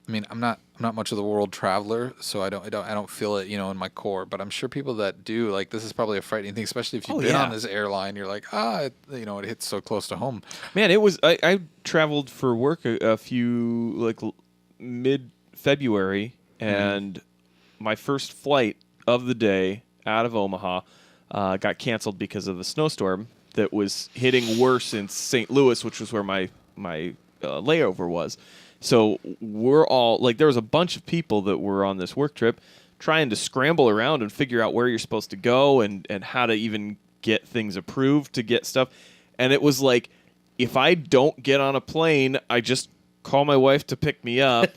I mean, I'm not much of the world traveler, so I don't feel it, in my core. But I'm sure people that do, like, this is probably a frightening thing, especially if you've been on this airline. You're like, it hits so close to home. Man, it was. I traveled for work a few mid-February, and my first flight of the day out of Omaha got canceled because of the snowstorm that was hitting worse in St. Louis, which was where my layover was. So we're all like, there was a bunch of people that were on this work trip trying to scramble around and figure out where you're supposed to go and how to even get things approved to get stuff. And it was like, if I don't get on a plane, I just call my wife to pick me up,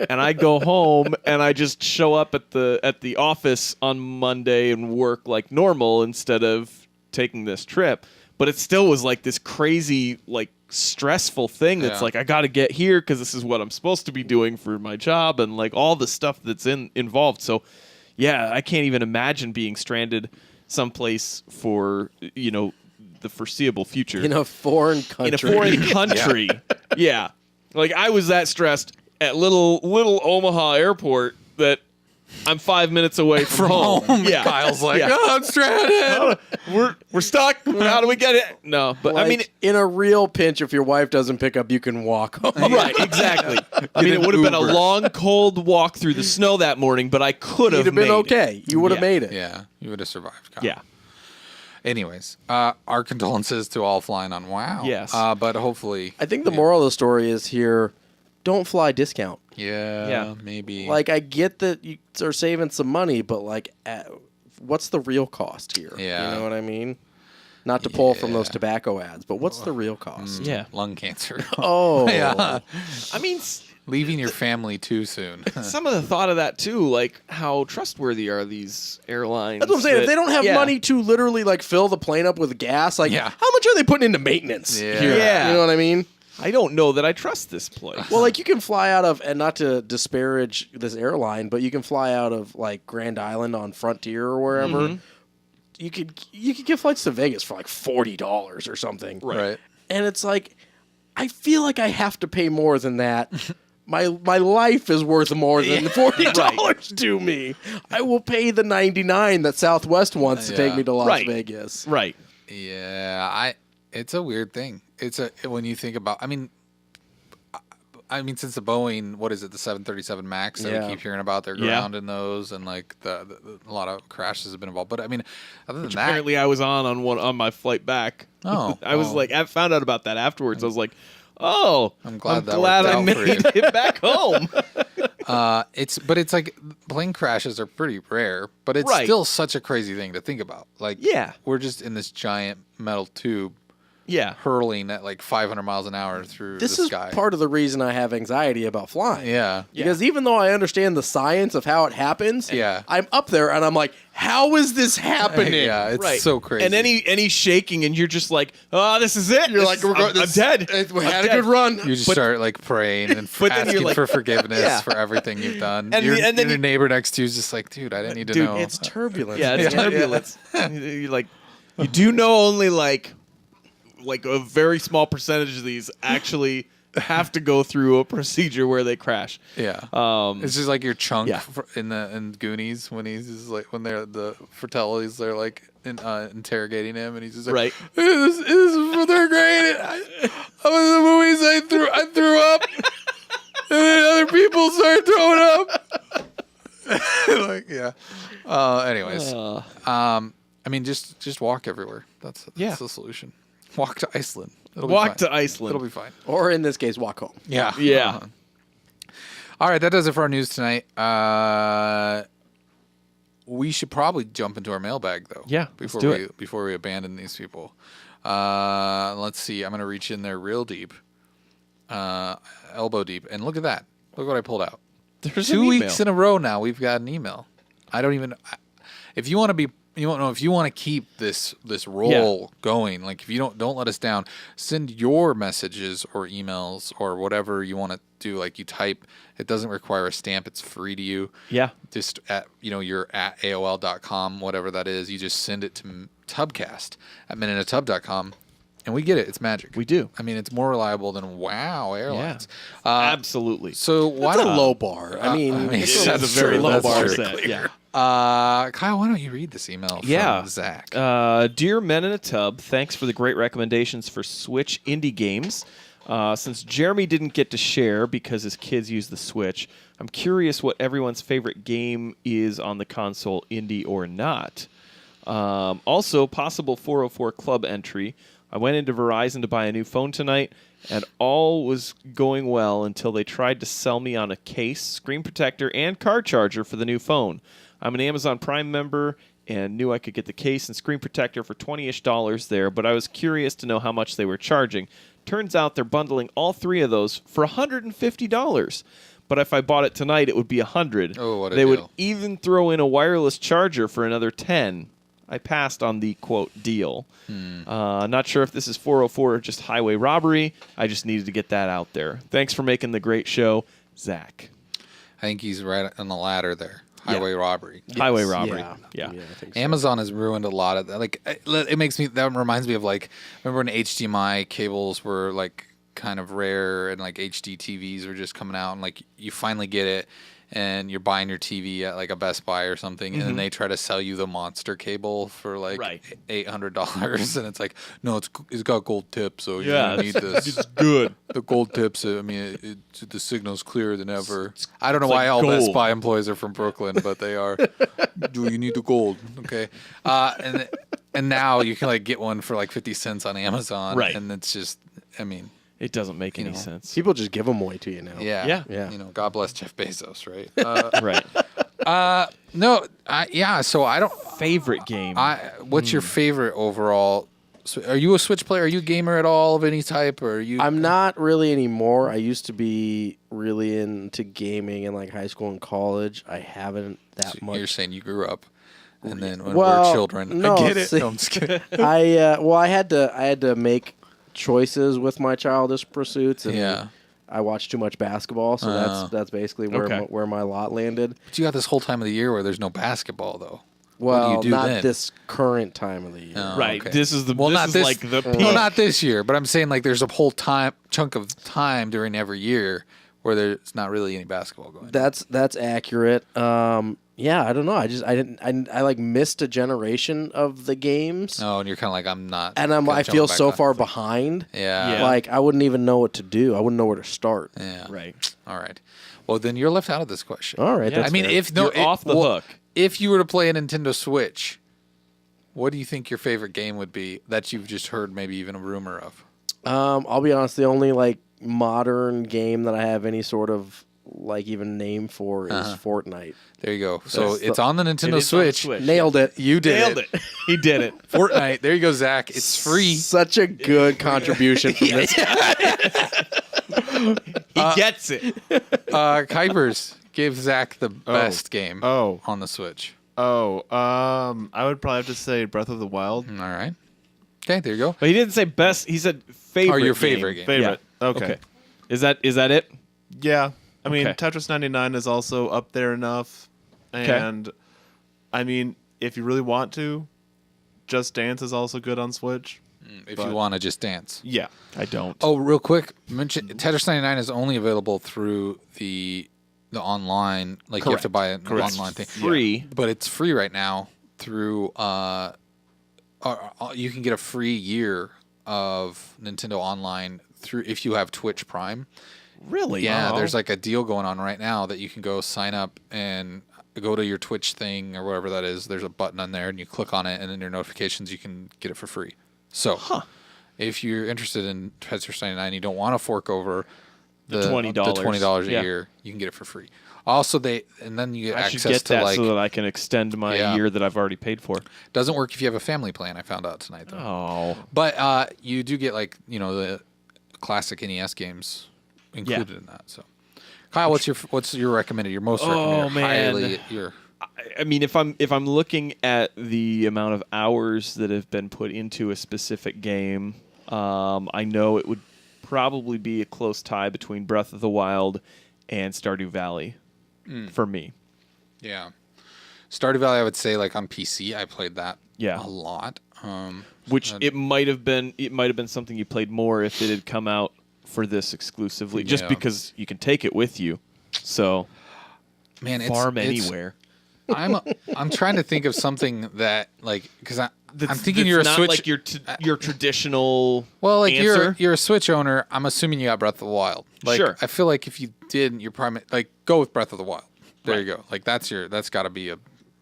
and I go home and I just show up at the office on Monday and work like normal instead of taking this trip. But it still was like this crazy, like, stressful thing that's like, I got to get here because this is what I'm supposed to be doing for my job and like all the stuff that's involved. So yeah, I can't even imagine being stranded someplace for the foreseeable future In a foreign country. Yeah. Like, I was that stressed at little Omaha airport that I'm 5 minutes away from home. Yeah. Kyle's like, I'm stranded. We're stuck. How do we get it? No, but Like, I mean, in a real pinch, if your wife doesn't pick up, you can walk home. right, exactly. I mean, it would have been a long, cold walk through the snow that morning, but I could have You'd have been made okay. You would have made it. Yeah, you would have survived, Kyle. Yeah. Anyways, our condolences to all flying on WoW. Yes. But hopefully. I think the moral of the story is here, don't fly discount. Yeah, maybe. Like, I get that you are saving some money, but, like, what's the real cost here? Yeah. You know what I mean? Not to pull from those tobacco ads, but what's the real cost? Yeah. Lung cancer. Oh. Yeah. I mean, Leaving your family too soon. some of the thought of that too, like how trustworthy are these airlines? That's what I'm saying. If they don't have yeah. money to literally, like, fill the plane up with gas, like, how much are they putting into maintenance Yeah. here? Yeah. You know what I mean? I don't know that I trust this place. Well, like, you can fly out of, and not to disparage this airline, but you can fly out of, like, Grand Island on Frontier or wherever. Mm-hmm. You could get flights to Vegas for like $40 or something. Right. And it's like, I feel like I have to pay more than that. My life is worth more than $40 to me. I will pay the $99 that Southwest wants to take me to Las Vegas. Right. Yeah, it's a weird thing. When you think about, I mean, since the Boeing, what is it, the 737 MAX that we keep hearing about, they're grounding those, and like a lot of crashes have been involved. But I mean, other than that, apparently I was on my flight back. Oh, I was like, I found out about that afterwards. I was like, oh, I'm glad I worked made out for you. it back home. It's like plane crashes are pretty rare, but it's still such a crazy thing to think about. Like, we're just in this giant metal tube hurling at like 500 miles an hour through This the is sky. part of the reason I have anxiety about flying. Yeah. Because even though I understand the science of how it happens, Yeah. I'm up there and I'm like, how is this happening? Yeah, it's so crazy. And any shaking, and you're just like, oh, this is it. You're like, I'm dead. We had a good run. You just start like praying and but then you're asking like- for forgiveness Yeah. for everything you've done. And then your you- neighbor next to you is just like, dude, I didn't need to Dude, know. It's turbulence. Yeah, it's turbulence. You're like, you do know only like a very small percentage of these actually have to go through a procedure where they crash. Yeah. It's just like your chunk in Goonies when he's just like when they're the Fratellis, they're like interrogating him and he's just like, Right. This is for third grade. I was in the movies. I threw up, and then other people started throwing up. Like anyways, I mean, just walk everywhere. That's the solution. Walk to Iceland. It'll be fine. To Iceland. It'll be fine. Or in this case, walk home. Yeah. Yeah. All right, that does it for our news tonight. We should probably jump into our mailbag though. Yeah, let's do it. Before we abandon these people. Let's see. I'm gonna reach in there real deep, elbow deep, and look at that. Look what I pulled out. There's 2 an email. weeks in a row now. We've got an email. I don't even. If you want to be. You don't know if you want to keep this roll going. Like if you don't let us down. Send your messages or emails or whatever you want to do. Like you type. It doesn't require a stamp. It's free to you. Yeah. Just at you're at AOL.com, whatever that is. You just send it to TUBCAST at minuteatub.com, and we get it. It's magic. We do. I mean, it's more reliable than Wow Airlines. Absolutely. So why That's a don't low bar. I mean, that's That's a very true. low That's bar true. set. Yeah. Kyle, why don't you read this email from Zach? Dear Men in a Tub, thanks for the great recommendations for Switch indie games. Since Jeremy didn't get to share because his kids use the Switch, I'm curious what everyone's favorite game is on the console, indie or not. Also, possible 404 Club entry. I went into Verizon to buy a new phone tonight, and all was going well until they tried to sell me on a case, screen protector, and car charger for the new phone. I'm an Amazon Prime member and knew I could get the case and screen protector for $20-ish there, but I was curious to know how much they were charging. Turns out they're bundling all three of those for $150. But if I bought it tonight, it would be $100. Oh, what a They would deal. even throw in a wireless charger for another $10. I passed on the, quote, deal. Not sure if this is 404 or just highway robbery. I just needed to get that out there. Thanks for making the great show, Zach. I think he's right on the ladder there. Highway robbery. Highway robbery. Yeah, I think so. Amazon has ruined a lot of that. Like, it makes me. That reminds me of like, remember when HDMI cables were like kind of rare and like HD TVs were just coming out and like you finally get it and you're buying your TV at like a Best Buy or something and then they try to sell you the monster cable for like $800 and it's like, no, it's got gold tips, so you don't need this. It's good. The gold tips. I mean, the signal's clearer than ever. I don't know it's why like all gold. Best Buy employees are from Brooklyn, but they are. Do you need the gold? Okay. And now you can like get one for like 50 cents on Amazon, Right. And it's just, I mean, It doesn't make any sense. People just give them away to you now. yeah, Yeah. You know, God bless Jeff Bezos, right? Right. No, yeah. So I don't. Favorite game. What's your favorite overall? So are you a Switch player? Are you a gamer at all of any type, or are you? I'm not really anymore. I used to be really into gaming in like high school and college. I haven't that much. You're saying you grew up, and then when Well, we're children, no, I get it. see- No, I'm just kidding. I had to make choices with my childish pursuits, and Yeah. I watched too much basketball, so that's basically where Okay. where my lot landed. But you got this whole time of the year where there's no basketball, though. Well, what do you do not then? this current time of the year. Oh, right. okay. This is the Well, this not is this. like the peak. Well, not this year, but I'm saying like there's a whole chunk of time during every year where there's not really any basketball going. That's accurate. Yeah, I don't know. I like missed a generation of the games, Oh, and you're kind of like I'm not. and I jumping feel back so on. far behind. Yeah. Yeah. Like I wouldn't even know what to do. I wouldn't know where to start. Yeah. Right. All right. Well, then you're left out of this question. All right. Yeah. That's I mean, fair. if no, You're off the hook. If you were to play a Nintendo Switch, what do you think your favorite game would be that you've just heard maybe even a rumor of? I'll be honest. The only like modern game that I have any sort of like even name for is Fortnite. There you go. So That's it's on the Nintendo It is on the Switch. Switch. Nailed it. You did Nailed it. He did it. Fortnite. There you go, Zach. It's free. Such a good contribution from this guy. He gets it. Kuipers gave Zach the best game Oh. on the Switch. I would probably have to say Breath of the Wild. All right. Okay, there you go. But he didn't say best. He said favorite. Or your favorite game. Favorite. Yeah. Okay. Is that it? Yeah. I mean, Okay. Tetris 99 is also up there enough. And, I mean, if you really want to, Just Dance is also good on Switch. If you want to just dance. Yeah. I don't. Oh, real quick, mention Tetris 99 is only available through the online. Like you have to buy an online thing. Free. But it's free right now through. You can get a free year of Nintendo Online through if you have Twitch Prime. Really? Yeah, Oh. there's like a deal going on right now that you can go sign up and go to your Twitch thing or whatever that is. There's a button on there and you click on it and in your notifications you can get it for free. So if you're interested in Tetris 99, you don't want to fork over the $20. the $20 a Yeah. year, you can get it for free. Also, and then you get I should access get to that like, so that I can extend my year that I've already paid for. doesn't work if you have a family plan. I found out tonight though. Oh. But you do get like, the classic NES games included in that. So, Kyle, what's your recommended? Your most recommended? Oh, man. Highly, I mean, if I'm looking at the amount of hours that have been put into a specific game, I know it would probably be a close tie between Breath of the Wild and Stardew Valley for me. yeah. Stardew Valley, I would say, like on PC, I played that Yeah. a lot. Which it might have been something you played more if it had come out for this exclusively, just Yeah. because you can take it with you. So Man, farm it's anywhere. I'm trying to think of something that like because I'm thinking That's you're a not Switch. like your traditional. Well, like answer. you're a Switch owner. I'm assuming you got Breath of the Wild. Like, Sure. I feel like if you didn't, you're probably like go with Breath of the Wild. There you go. Like that's got to be a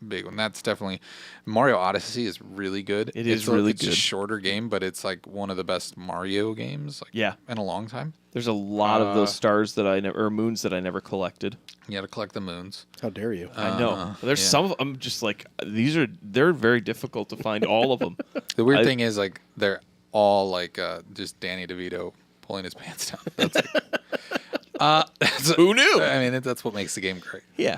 big one. That's definitely Mario Odyssey is really good. It's really it's a good. shorter game, but it's like one of the best Mario games. Like, Yeah. in a long time. There's a lot of those stars that I never, or moons that I never collected. You got to collect the moons. How dare you? I know. There's yeah. some of them just like they're very difficult to find. All of them. The weird thing is like they're all like just Danny DeVito pulling his pants down. That's Who knew? I mean, that's what makes the game great. Yeah.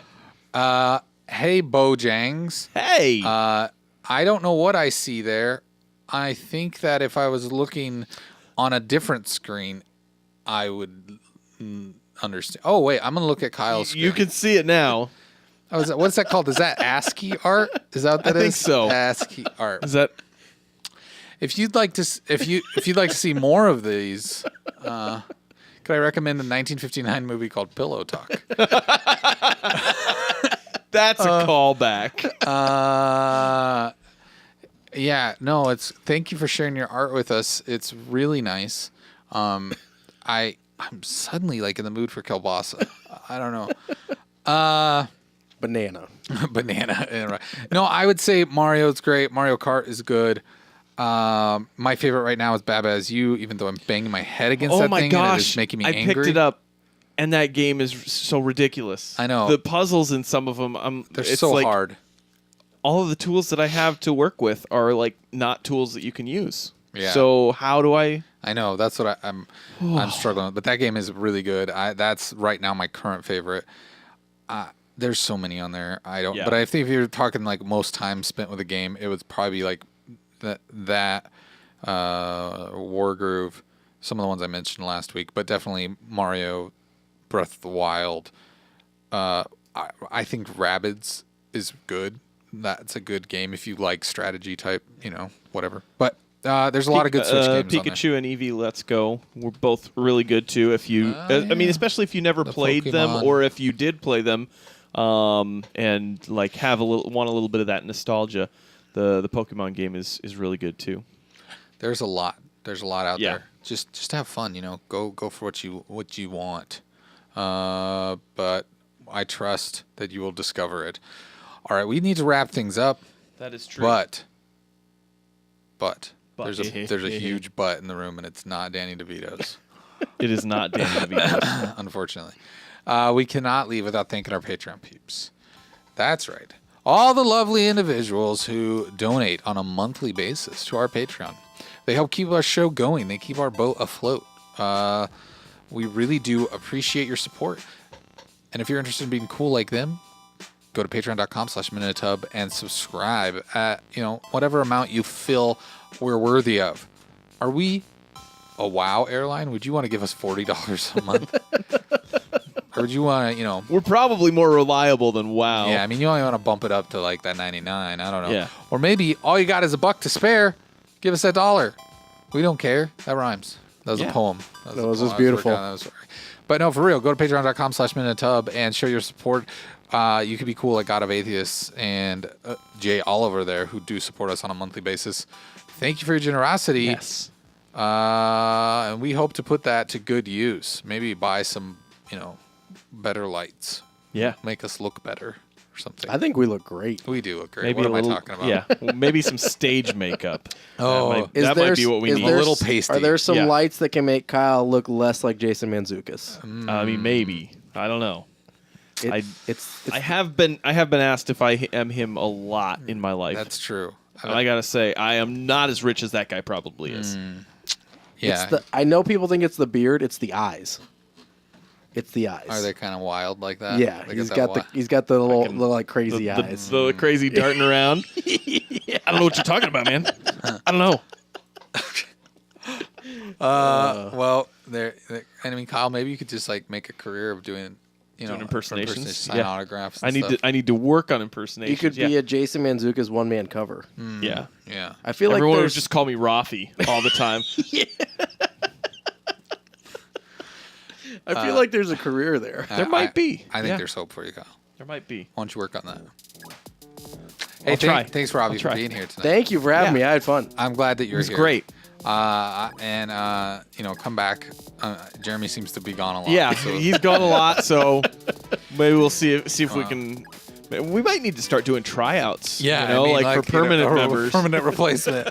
Hey, Bojangs. Hey. I don't know what I see there. I think that if I was looking on a different screen, I would understand. Oh, wait. I'm going to look at Kyle's screen. you can see it now. Oh, what's that called? Is that ASCII art? Is that what that I think is? so. ASCII art. Is that? If you'd like to see more of these, could I recommend the 1959 movie called Pillow Talk? That's a callback. Yeah, no, thank you for sharing your art with us. It's really nice. I'm suddenly like in the mood for kielbasa. I don't know. Banana. Banana. Yeah, right. No, I would say Mario's great. Mario Kart is good. My favorite right now is Baba Is You, even though I'm banging my head against Oh that my thing and it gosh! is making me I angry. picked it up, and that game is so ridiculous. I know. The puzzles in some of them. They're it's so like hard. all of the tools that I have to work with are like not tools that you can use. Yeah. So how do I? I know that's what I'm struggling with, but that game is really good. That's right now my current favorite. There's so many on there. I don't, Yeah. but I think if you're talking like most time spent with a game, it would probably be like that War Groove, some of the ones I mentioned last week, but definitely Mario, Breath of the Wild. I think Rabbids is good. That's a good game if you like strategy type, whatever. But there's a lot of good Switch games on there. Pikachu and Eevee Let's Go were both really good too. If you, I mean, especially if you never played them, Pokemon. or if you did play them, and like want a little bit of that nostalgia, the Pokemon game is really good too. There's a lot. There's a lot out Yeah. there. Just have fun, Go for what you want. But I trust that you will discover it. All right, we need to wrap things up. That is true. But But. there's a huge but in the room, and it's not Danny DeVito's, It is not Danny DeVito. unfortunately. we cannot leave without thanking our Patreon peeps. That's right. All the lovely individuals who donate on a monthly basis to our Patreon. They help keep our show going. They keep our boat afloat. We really do appreciate your support. And if you're interested in being cool like them, go to patreon.com/minutub and subscribe at, whatever amount you feel we're worthy of. Are we a WoW airline? Would you want to give us $40 a month? Or would you want to, We're probably more reliable than WoW. Yeah, I mean, you only want to bump it up to like that 99. I don't know. Yeah. Or maybe all you got is $1 to spare. Give us $1. We don't care. That rhymes. That was a poem. That was just beautiful. But no, for real, go to patreon.com/minutub and show your support. You could be cool like God of Atheists and Jay Oliver there, who do support us on a monthly basis. Thank you for your generosity. Yes. And we hope to put that to good use. Maybe buy some, better lights. Yeah. Make us look better or something. I think we look great. We do look great. Maybe What a am little, I talking about? Yeah. Well, maybe some stage makeup. Oh, that might be what we need. A little pasty. Are there some Yeah. lights that can make Kyle look less like Jason Mantzoukas? I mean, maybe. I don't know. It's I have been asked if I am him a lot in my life. That's true. And I gotta say, I am not as rich as that guy probably is. Yeah. I know people think it's the beard. It's the eyes. It's the eyes. Are they kind of wild like that? Yeah, They he's that got the little, can- like crazy eyes. The crazy darting around. I don't know what you're talking about, man. I don't know. Well, I mean, Kyle, maybe you could just like make a career of doing, Doing impersonations? sign Yeah. autographs. I And need to work on impersonations. He could be a Jason Mantzoukas one-man cover. yeah. Yeah. I feel Everyone like would just call me Rafi all the time. I feel like there's a career there. There might be. I think Yeah. there's hope for you, Kyle. There might be. Why don't you work on that? Hey, try. Thanks, Robbie, I'll for try. being here tonight. Thank you for having me. I had fun. I'm glad that you're It was here. great. And come back. Jeremy seems to be gone a lot. Yeah, so- he's gone a lot, so maybe we'll see if we can. We might need to start doing tryouts. Yeah, you know, I mean, for permanent members. permanent replacement.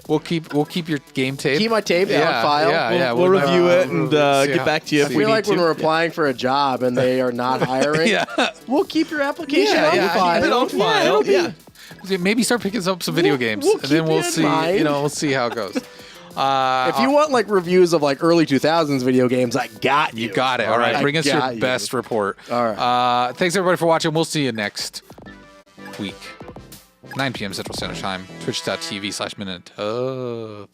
We'll keep your game tape. Keep my tape on file. Yeah, We'll review it and see get how- back to you I if feel we like need when to. we're applying for a job and they are not hiring, Yeah. we'll keep your application Yeah, on yeah, file. Keep it on file. it'll be- Yeah. Maybe start picking up some video games, we'll and then keep we'll you in see. mind. We'll see how it goes. If you want like reviews of like early 2000s video games, I got you. You got it. All right. Bring us your got you. best report. All right. Thanks, everybody, for watching. We'll see you next week. 9 p.m. Central Standard Time. Twitch.tv/minuteup.